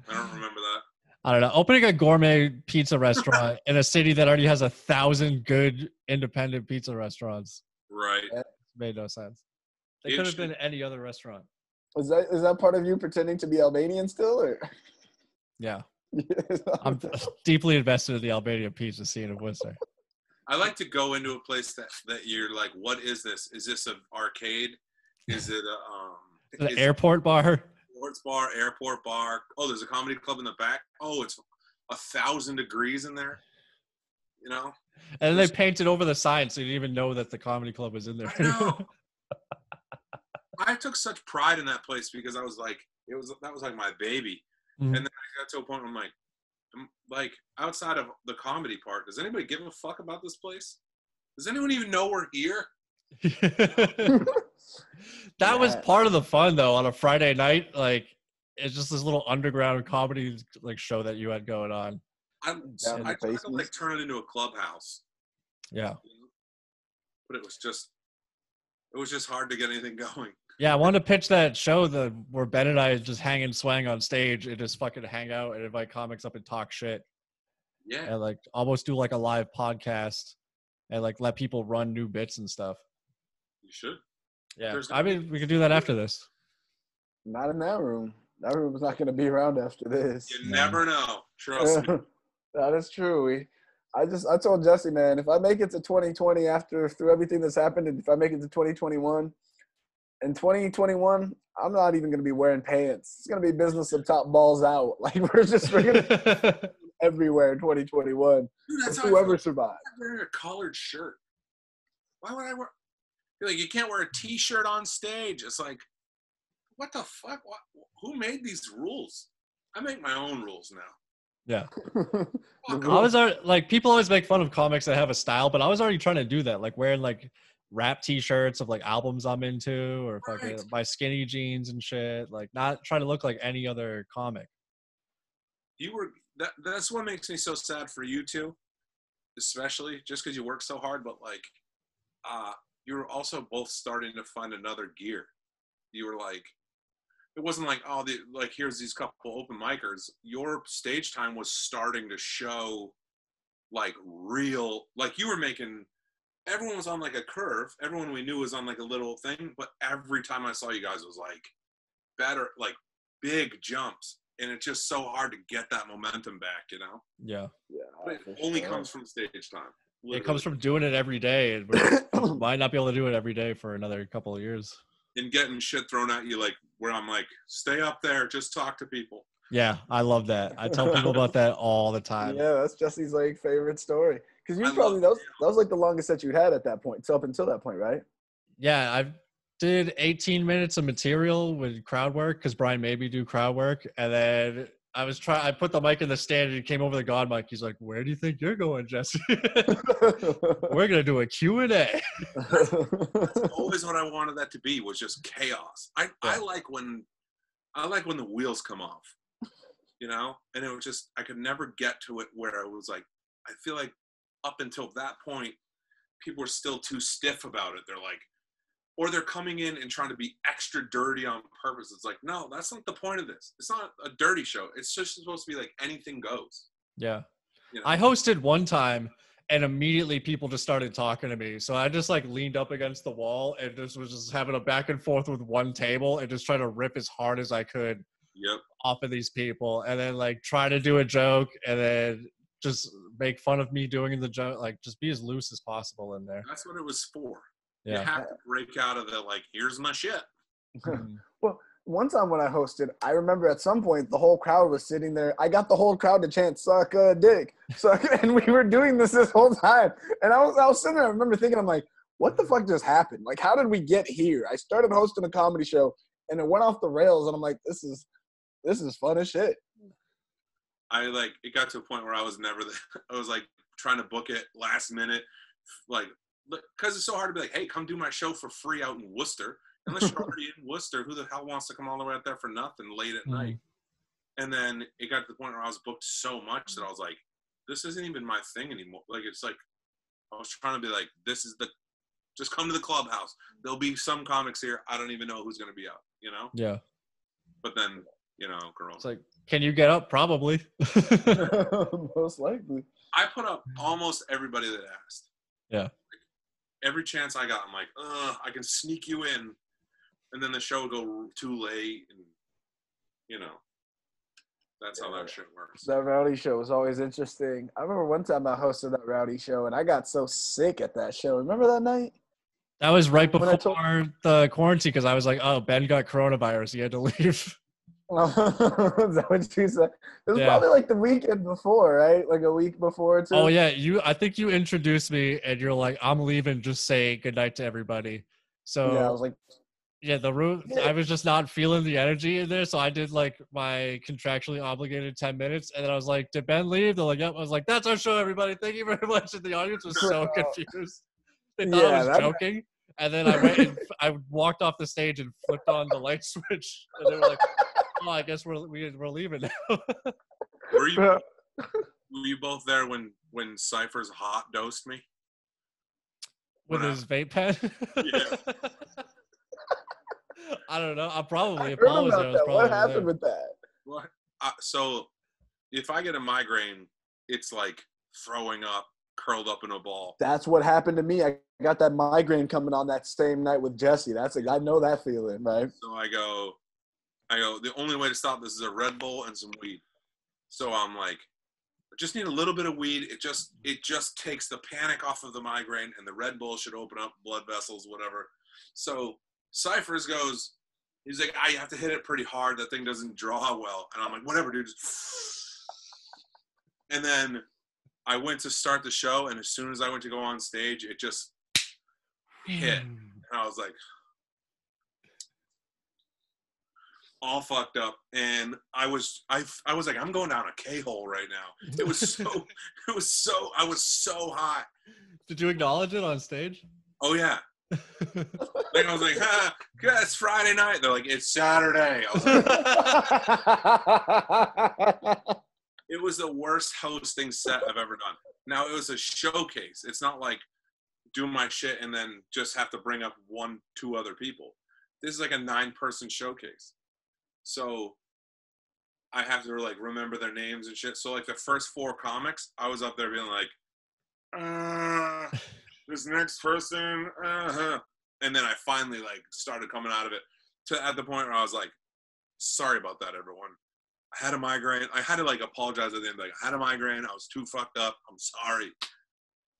don't remember that. I don't know. Opening a gourmet pizza restaurant in a city that already has 1,000 good independent pizza restaurants. Right. Made no sense. They could have been any other restaurant. Is that part of you pretending to be Albanian still? Or? Yeah. I'm deeply invested in the Albanian pizza scene of Worcester. I like to go into a place that you're like, what is this? Is this an arcade? Is it The airport bar? Sports bar, airport bar. Oh, there's a comedy club in the back. Oh, it's 1,000 degrees in there. You know? And they painted over the sign so you didn't even know that the comedy club was in there. I know. I took such pride in that place because I was like, that was like my baby. Mm-hmm. And then I got to a point where I'm like, outside of the comedy part, does anybody give a fuck about this place? Does anyone even know we're here? That was part of the fun though. On a Friday night, like it's just this little underground comedy like show that you had going on. I tried to like turn it into a clubhouse. Yeah, but it was just hard to get anything going. Yeah, I wanted to pitch that show where Ben and I just hang and swang on stage and just fucking hang out and invite comics up and talk shit. Yeah, and like almost do like a live podcast and like let people run new bits and stuff. You should. Yeah, I mean, we could do that after this. Not in that room. That room's not going to be around after this. You never know. Trust me. That is true. I told Jesse, man, if I make it to 2020 through everything that's happened, and if I make it to 2021, in 2021, I'm not even going to be wearing pants. It's going to be business of top balls out. Like we're going to everywhere in 2021. Dude, that's whoever survives. I'm wearing a collared shirt. Why would I wear? Like, you can't wear a T-shirt on stage. It's like, what the fuck? Who made these rules? I make my own rules now. Yeah. I was already, like, people always make fun of comics that have a style, but I was already trying to do that, like wearing like rap T-shirts of like albums I'm into, or fucking my skinny jeans and shit. Like, not trying to look like any other comic. That's what makes me so sad for you two, especially just because you work so hard. But like, you were also both starting to find another gear. You were like, it wasn't like, here's these couple open micers. Your stage time was starting to show like real, like you were making, everyone was on like a curve. Everyone we knew was on like a little thing, but every time I saw you guys was like better, like big jumps. And it's just so hard to get that momentum back, you know? Yeah. But it only comes from stage time. Literally. It comes from doing it every day. And we might not be able to do it every day for another couple of years. And getting shit thrown at you, like where I'm like, stay up there, just talk to people. Yeah, I love that. I tell people about that all the time. Yeah, that's Jesse's like favorite story. Because you probably that was like the longest set you had at that point. So up until that point, right? Yeah, I did 18 minutes of material with crowd work because Brian made me do crowd work, and then I put the mic in the stand and he came over the God mic. He's like, "Where do you think you're going, Jesse?" We're gonna do a Q&A. That's always what I wanted that to be, was just chaos. I like when the wheels come off, you know. And it was just, I could never get to it where I was like, I feel like up until that point, people were still too stiff about it. They're like, or they're coming in and trying to be extra dirty on purpose. It's like, no, that's not the point of this. It's not a dirty show. It's just supposed to be like anything goes. Yeah. You know? I hosted one time and immediately people just started talking to me. So I just like leaned up against the wall and just was just having a back and forth with one table and just trying to rip as hard as I could off of these people. And then like try to do a joke and then just make fun of me doing the joke. Like just be as loose as possible in there. That's what it was for. Yeah. You have to break out of the, like, here's my shit. Well, one time when I hosted, I remember at some point the whole crowd was sitting there. I got the whole crowd to chant "suck a dick," and we were doing this whole time. And I was sitting there. I remember thinking, I'm like, what the fuck just happened? Like, how did we get here? I started hosting a comedy show, and it went off the rails. And I'm like, this is fun as shit. It got to a point where I was I was like trying to book it last minute, like. Because it's so hard to be like, hey, come do my show for free out in Worcester. Unless you're already in Worcester, who the hell wants to come all the way out there for nothing late at night? And then it got to the point where I was booked so much that I was like, this isn't even my thing anymore. Like, it's like, I was trying to be like, just come to the clubhouse. There'll be some comics here. I don't even know who's going to be out, you know? Yeah. But then, you know, girls. It's like, can you get up? Probably. Most likely. I put up almost everybody that asked. Yeah. Every chance I got, I'm like, I can sneak you in. And then the show would go too late. And, you know. That's how that shit works. That Rowdy show was always interesting. I remember one time I hosted that Rowdy show, and I got so sick at that show. Remember that night? That was right When I before the quarantine because I was like, oh, Ben got coronavirus. He had to leave. Is that what you said? It was Yeah. probably like the weekend before, right? Like a week before, too. Oh, yeah. I think you introduced me and you're like, I'm leaving. Just say goodnight to everybody. So, Yeah, I was like, yeah, the room, I was just not feeling the energy in there. So I did like my contractually obligated 10 minutes. And then I was like, did Ben leave? They're like, yep. I was like, that's our show, everybody. Thank you very much. And the audience was so confused. They thought I was joking. And then I went and I walked off the stage and flipped on the light switch. And they were like, oh, I guess we're leaving now. Were you both there when Cypher's hot dosed me? With his vape pen? Yeah. I don't know. I probably. I heard about that. What happened there. with that? What? So, if I get a migraine, it's like throwing up, curled up in a ball. That's what happened to me. I got that migraine coming on that same night with Jesse. I know that feeling, right? So I go, the only way to stop this is a Red Bull and some weed. So I'm like, I just need a little bit of weed. It just takes the panic off of the migraine, and the Red Bull should open up blood vessels, whatever. So Cyphers goes, he's like, I have to hit it pretty hard. That thing doesn't draw well. And I'm like, whatever, dude. And then I went to start the show, and as soon as I went to go on stage, it just hit. And I was like, all fucked up. And I was like, I'm going down a K-hole right now. I was so hot. Did you acknowledge it on stage? Oh, yeah. Like, I was like, yeah, it's Friday night. They're like, it's Saturday. I was like, it was the worst hosting set I've ever done. Now, it was a showcase. It's not like do my shit and then just have to bring up 1-2 other people. This is like a 9-person showcase. So I have to like remember their names and shit. So like the first 4 comics, I was up there being like, this next person, and then I finally like started coming out of it to at the point where I was like, sorry about that, everyone. I had a migraine. I had to like apologize at the end. Like, I had a migraine. I was too fucked up. I'm sorry.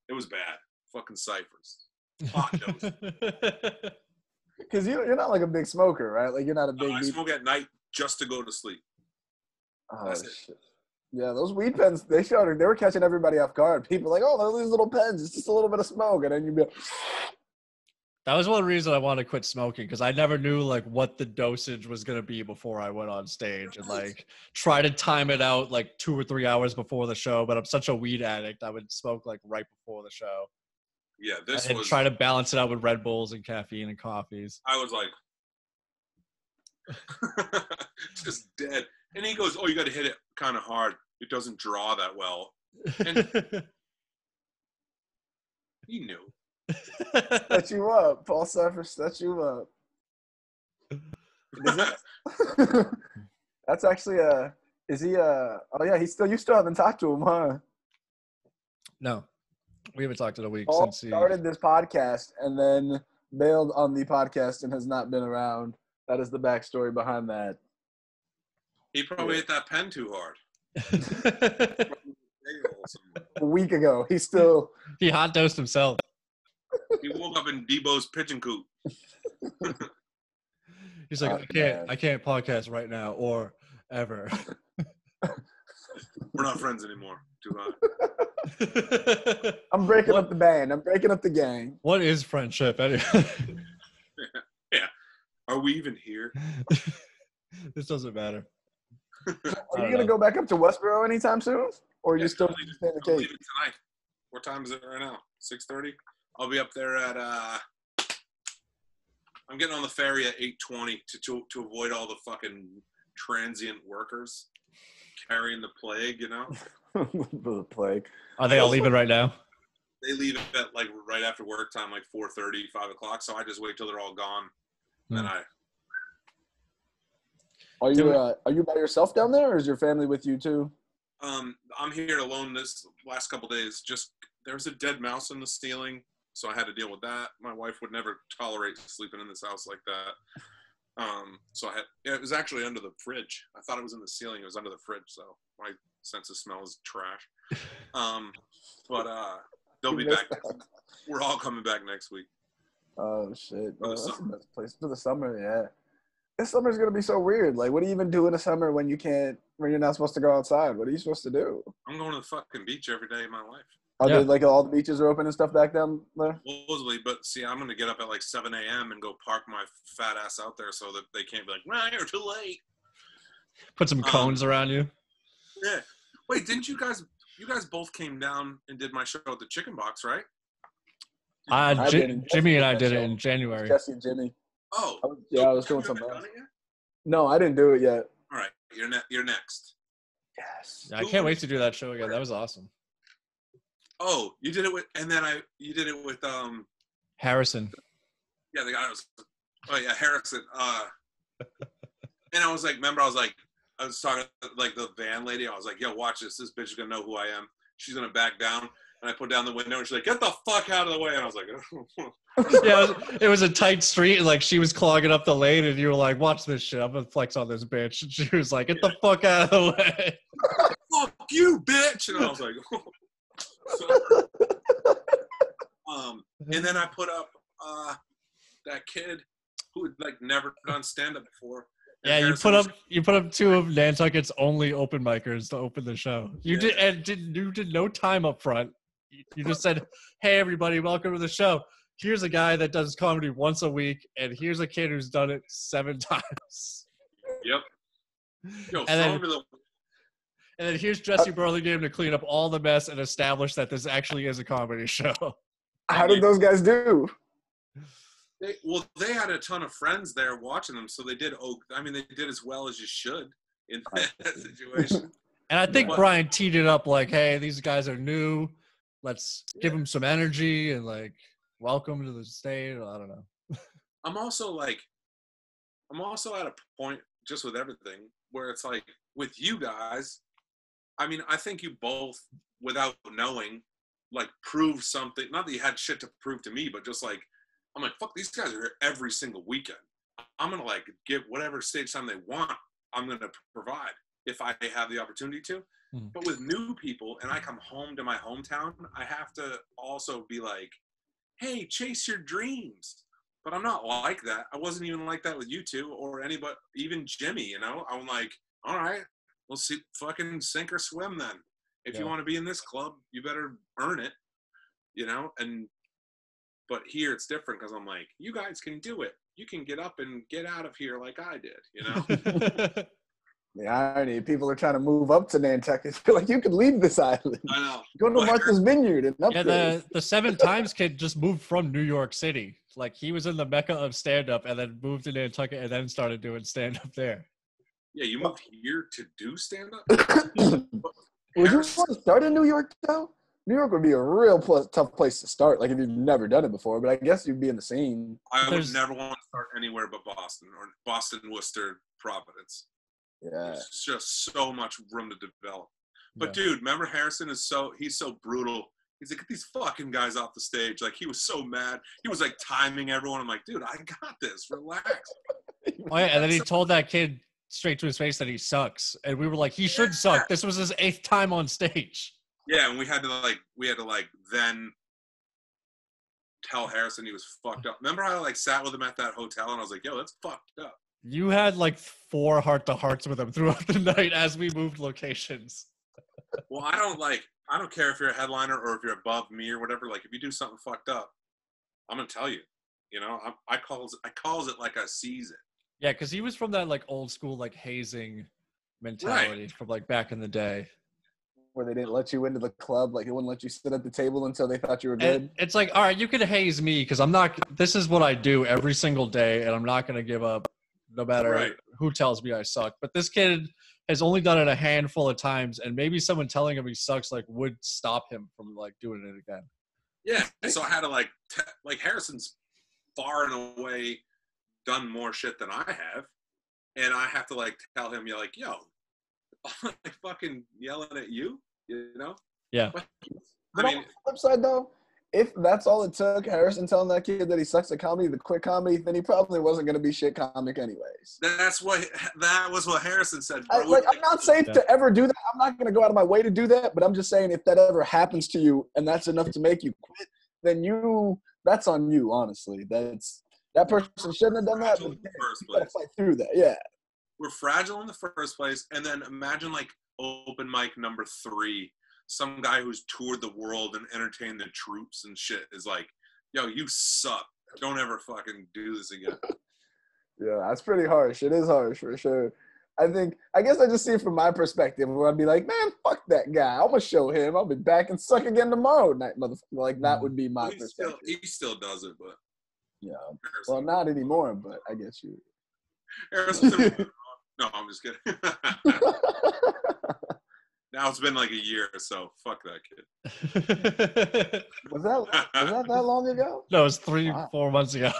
It was bad. Fucking Cyphers. Hot dose. Because you're not like a big smoker, right? Like you're not a big. I smoke at night just to go to sleep. Oh, that's it. Shit. Yeah, those weed pens, they were catching everybody off guard. People like, oh, they're these little pens. It's just a little bit of smoke. And then you'd be like, that was one reason I wanted to quit smoking because I never knew like what the dosage was going to be before I went on stage and like try to time it out like 2 or 3 hours before the show. But I'm such a weed addict. I would smoke like right before the show. Yeah, and try to balance it out with Red Bulls and caffeine and coffees. I was like, just dead. And he goes, oh, you got to hit it kind of hard. It doesn't draw that well. And he knew. Set you up. Paul Cypher set you up. That's actually is he oh yeah, you still haven't talked to him, huh? No. We haven't talked in a week Paul since he started this podcast and then bailed on the podcast and has not been around. That is the backstory behind that. He probably hit that pen too hard. A week ago. He hot dosed himself. He woke up in Debo's pigeon coop. He's like, I can't podcast right now or ever. We're not friends anymore. Too hot. I'm breaking up the band. I'm breaking up the gang. What is friendship anyway? Yeah. Are we even here? This doesn't matter. Are you going to go back up to Westboro anytime soon? Or are you still staying in the Cape? Tonight. What time is it right now? 6:30? I'll be up there at I'm getting on the ferry at 8:20 to avoid all the fucking transient workers carrying the plague, you know? The plague. Are they all leaving right now? They leave at like right after work time, like 4:30, 5 o'clock. So I just wait till they're all gone. Then Are you by yourself down there, or is your family with you too? I'm here alone this last couple days. Just there's a dead mouse in the ceiling, so I had to deal with that. My wife would never tolerate sleeping in this house like that. So it was actually under the fridge. I thought it was in the ceiling. It was under the fridge. So my sense of smell is trash. But they'll be back. We're all coming back next week. Oh shit! That's the best place for the summer. Yeah, this summer's gonna be so weird. Like, what do you even do in the summer when you're not supposed to go outside? What are you supposed to do? I'm going to the fucking beach every day of my life. Oh, yeah. Like all the beaches are open and stuff back down there? Supposedly, but see, I'm gonna get up at like 7 a.m. and go park my fat ass out there so that they can't be like, "Nah, you're too late." Put some cones around you. Yeah. Wait, didn't you guys? You guys both came down and did my show at the Chicken Box, right? Jimmy and I did it in January. Jesse and Jimmy. Oh. I was doing something else. No, I didn't do it yet. All right, you're next. Yes. Yeah, I can't wait to do that show again. That was awesome. Oh, you did it with, and then you did it with Harrison. Yeah, the guy was. Oh yeah, Harrison. And I was like, remember, I was talking like the van lady. I was like, yo, watch this. This bitch is gonna know who I am. She's gonna back down. And I put down the window, and she's like, "Get the fuck out of the way!" And I was like, "Yeah, it was a tight street, and like she was clogging up the lane, and you were like, watch this shit. I'm gonna flex on this bitch." And she was like, "Get the fuck out of the way!" Fuck you, bitch! And I was like, and then I put up that kid who had like never done stand up before. Yeah, you put up two of Nantucket's only open micers to open the show. You did no time up front. You just said, "Hey everybody, welcome to the show. Here's a guy that does comedy once a week, and here's a kid who's done it 7 times." Yep. Yo, and then here's Jesse Burlingame to clean up all the mess and establish that this actually is a comedy show. How did those guys do? They had a ton of friends there watching them, so they did. They did as well as you should in that situation. And I think Brian teed it up like, "Hey, these guys are new. Let's give them some energy and like welcome to the state." I don't know. I'm also at a point just with everything where it's like with you guys. I mean, I think you both, without knowing, like prove something. Not that you had shit to prove to me, but just like. I'm like, fuck, these guys are here every single weekend. I'm going to like give whatever stage time they want. I'm going to provide if I have the opportunity to. Mm-hmm. But with new people and I come home to my hometown, I have to also be like, hey, chase your dreams. But I'm not like that. I wasn't even like that with you two or anybody, even Jimmy, you know? I'm like, all right, we'll see, fucking sink or swim then. If you want to be in this club, you better earn it, you know? But here it's different because I'm like, you guys can do it. You can get up and get out of here like I did, you know? The irony, people are trying to move up to Nantucket. Feel like you could leave this island. I know. Go to Martha's Vineyard and upgrade. Yeah, the 7 times kid just moved from New York City. Like he was in the mecca of stand-up and then moved to Nantucket and then started doing stand-up there. Yeah, you moved here to do stand-up? Would you want to start in New York, though? New York would be a real tough place to start, like if you've never done it before, but I guess you'd be in the scene. I would never want to start anywhere but Boston or Boston, Worcester, Providence. Yeah. There's just so much room to develop. But dude, remember Harrison he's so brutal. He's like, get these fucking guys off the stage. Like he was so mad. He was like timing everyone. I'm like, dude, I got this. Relax. Oh yeah, and then he told that kid straight to his face that he sucks. And we were like, he should suck. This was his 8th time on stage. Yeah, and we had to then tell Harrison he was fucked up. Remember how I like sat with him at that hotel and I was like, yo, that's fucked up. You had like 4 heart-to-hearts with him throughout the night as we moved locations. Well, I don't care if you're a headliner or if you're above me or whatever. Like if you do something fucked up, I'm gonna tell you. You know, I calls it like I sees it. Yeah, because he was from that like old school like hazing mentality from like back in the day. Where they didn't let you into the club, like they wouldn't let you sit at the table until they thought you were good. And it's like, all right, you can haze me because I'm not. This is what I do every single day, and I'm not going to give up, no matter who tells me I suck. But this kid has only done it a handful of times, and maybe someone telling him he sucks like would stop him from like doing it again. Yeah, so I had to like Harrison's far and away done more shit than I have, and I have to like tell him, you're like, yo. I'm fucking yelling at you, you know? Yeah. But on the flip side, though, if that's all it took, Harrison telling that kid that he sucks at comedy, the quick comedy, then he probably wasn't going to be shit comic anyways. That was what Harrison said, bro. I'm not saying to ever do that. I'm not going to go out of my way to do that, but I'm just saying if that ever happens to you and that's enough to make you quit, then that's on you, honestly. That person shouldn't have done that, but you got to fight through that. Yeah. We're fragile in the first place, and then imagine like open mic number 3. Some guy who's toured the world and entertained the troops and shit is like, yo, you suck. Don't ever fucking do this again. Yeah, that's pretty harsh. It is harsh for sure. I guess I just see it from my perspective where I'd be like, man, fuck that guy. I'm going to show him. I'll be back and suck again tomorrow night, motherfucker. Like, that would be my perspective. He still does it, but. Yeah. Well, not anymore, but I guess you. No, I'm just kidding. Now it's been like a year, so fuck that kid. Was that long ago? No, it was 4 months ago.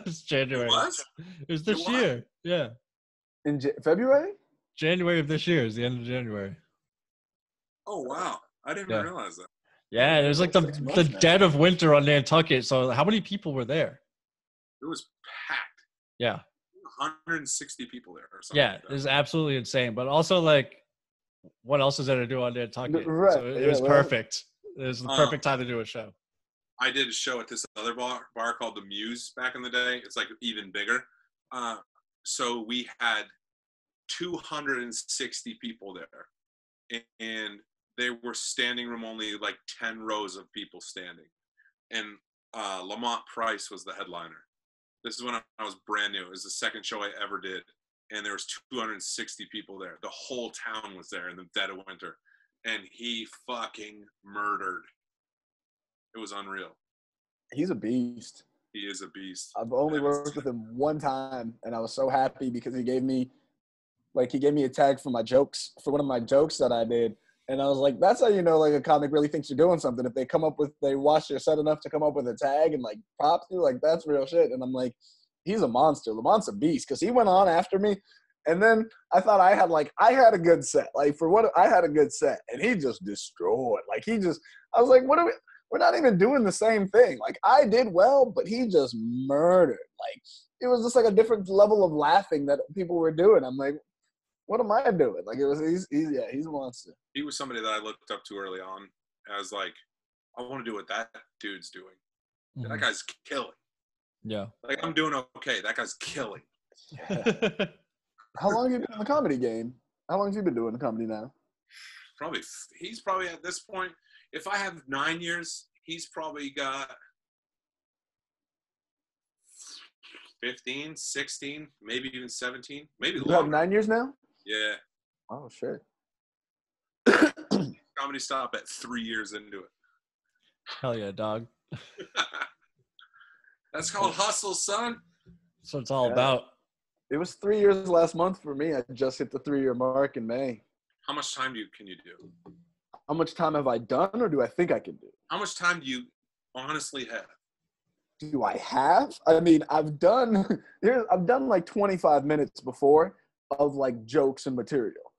It's January. It was? It was this year. Yeah. In February? January of this year is the end of January. Oh, wow. I didn't realize that. Yeah, it was like the dead of winter on Nantucket. So how many people were there? It was packed. Yeah. 160 people there or something. Yeah, like it was absolutely insane. But also, like, what else is there to do on Nantucket? Right. So it was perfect. It was the perfect time to do a show. I did a show at this other bar called The Muse back in the day. It's like even bigger. So we had 260 people there. And they were standing room only, like 10 rows of people standing. And Lamont Price was the headliner. This is when I was brand new. It was the second show I ever did. And there was 260 people there. The whole town was there in the dead of winter. And he fucking murdered. It was unreal. He's a beast. He is a beast. I've only worked with him one time, and I was so happy because he gave me a tag for my jokes, for one of my jokes that I did. And I was like, that's how you know, like, a comic really thinks you're doing something. If they watch your set enough to come up with a tag and, like, props you, like, that's real shit. And I'm like, he's a monster. Lamont's a beast because he went on after me. And then I thought I had a good set. Like, I had a good set. And he just destroyed. Like, I was like, we're not even doing the same thing. Like, I did well, but he just murdered. Like, it was just like a different level of laughing that people were doing. I'm like, what am I doing? Like, he's a monster. He was somebody that I looked up to early on as like, I want to do what that dude's doing. Mm-hmm. That guy's killing. Yeah. Like, I'm doing okay. That guy's killing. Yeah. How long have you been in the comedy game? How long have you been doing the comedy now? He's probably at this point, if I have 9 years, he's probably got 15, 16, maybe even 17, maybe longer. You have 9 years now? Yeah. Oh, shit. Comedy stop at 3 years into it. Hell yeah, dog. That's called hustle, son. That's what it's all about. It was 3 years last month for me. I just hit the 3-year mark in May. How much time can you do? How much time have I done, or do I think I can do? How much time do you honestly have? Do I have? I mean, I've done like 25 minutes before of like jokes and material.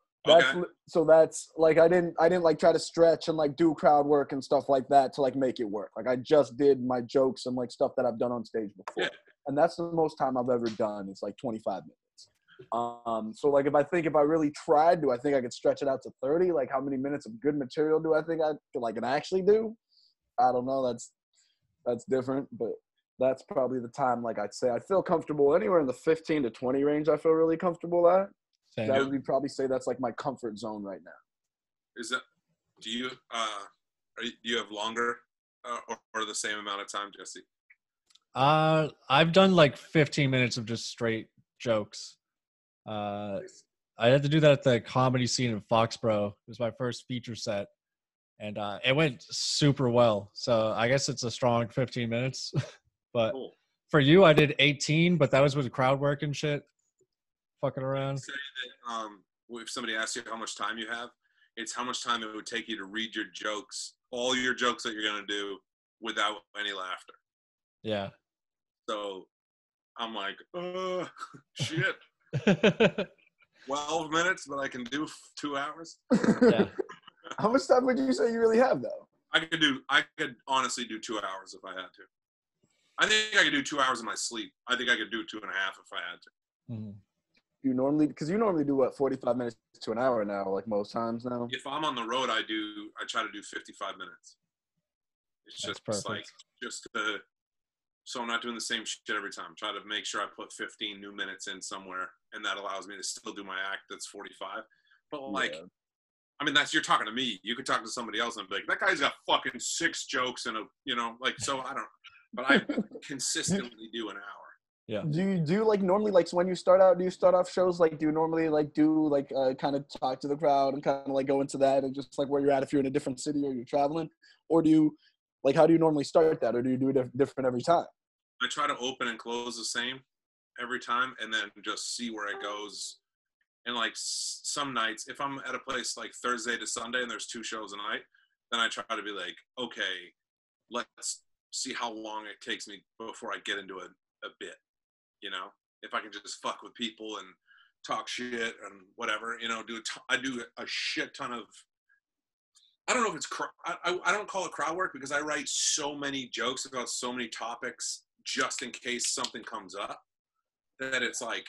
So that's like I didn't like try to stretch and like do crowd work and stuff like that to like make it work. Like I just did my jokes and like stuff that I've done on stage before. Yeah. And that's the most time I've ever done. It's like 25 minutes. So like if I really tried, do I think I could stretch it out to 30? Like how many minutes of good material do I think I could like and actually do? I don't know. That's different, but that's probably the time. Like I'd say I feel comfortable anywhere in the 15 to 20 range. I feel really comfortable at. Same. That would probably say that's like my comfort zone right now. Is that? Do you have longer or the same amount of time, Jesse? I've done like 15 minutes of just straight jokes. I had to do that at the comedy scene in Foxborough. It was my first feature set, and it went super well. So I guess it's a strong 15 minutes. But cool. For you, I did 18, but that was with crowd work and shit. Fucking around. Say that, if somebody asks you how much time you have, it's how much time it would take you to read your jokes, all your jokes that you're going to do without any laughter. Yeah. So I'm like, shit. 12 minutes, but I can do 2 hours. Yeah. How much time would you say you really have, though? I could honestly do 2 hours if I had to. I think I could do 2 hours in my sleep. I think I could do 2.5 if I had to. Mm-hmm. You normally do what, 45 minutes to an hour now, like most times now? If I'm on the road, I try to do 55 minutes. It's That's just perfect. so I'm not doing the same shit every time. Try to make sure I put 15 new minutes in somewhere, and that allows me to still do my act that's 45. But like, Yeah. I mean, you're talking to me. You could talk to somebody else and be like, that guy's got fucking 6 jokes and so I don't. But I consistently do an hour. Yeah. Do you do like normally, like, so when you start out, do you start off shows, like, do you normally like do like kind of talk to the crowd and kind of like go into that and just like where you're at if you're in a different city or you're traveling, or do you like, how do you normally start that, or do you do it different every time? I try to open and close the same every time, and then just see where it goes. And like some nights, if I'm at a place like Thursday to Sunday and there's 2 shows a night, then I try to be like, okay, let's see how long it takes me before I get into a bit. You know, if I can just fuck with people and talk shit and whatever, you know, I do a shit ton of, I don't know if it's, I don't call it crowd work because I write so many jokes about so many topics just in case something comes up that it's like,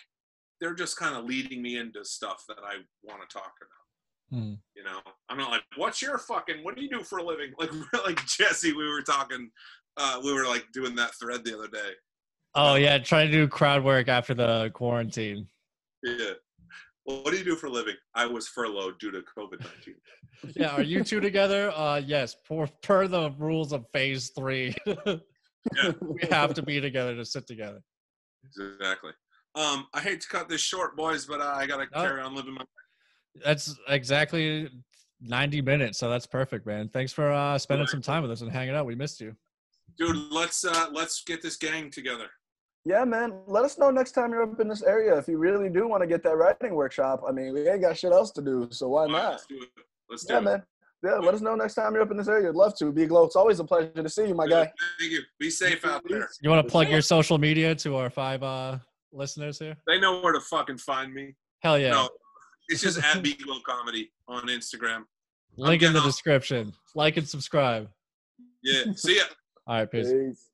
they're just kind of leading me into stuff that I want to talk about. Mm. You know, I'm not like, what do you do for a living? Like Jesse, we were talking, we were like doing that thread the other day. Oh yeah, try to do crowd work after the quarantine. Yeah. Well, what do you do for a living? I was furloughed due to COVID-19. Yeah, are you two together? Yes, per the rules of phase 3. Yeah. We have to be together to sit together. Exactly. I hate to cut this short, boys, but I gotta carry on living my life. That's exactly 90 minutes, so that's perfect, man. Thanks for spending some time with us and hanging out. We missed you. Dude, let's get this gang together. Yeah, man. Let us know next time you're up in this area if you really do want to get that writing workshop. I mean, we ain't got shit else to do, so why not? Let's do it. Let's do it. Man. Yeah, let us know next time you're up in this area. I'd love to. Be Glow. It's always a pleasure to see you, my guy. Thank you. Be safe out there. You want to plug your social media to our 5 listeners here? They know where to fucking find me. Hell yeah. No, it's just at Be Glow Comedy on Instagram. Link in the description. Like and subscribe. Yeah. See ya. All right, peace. Peace.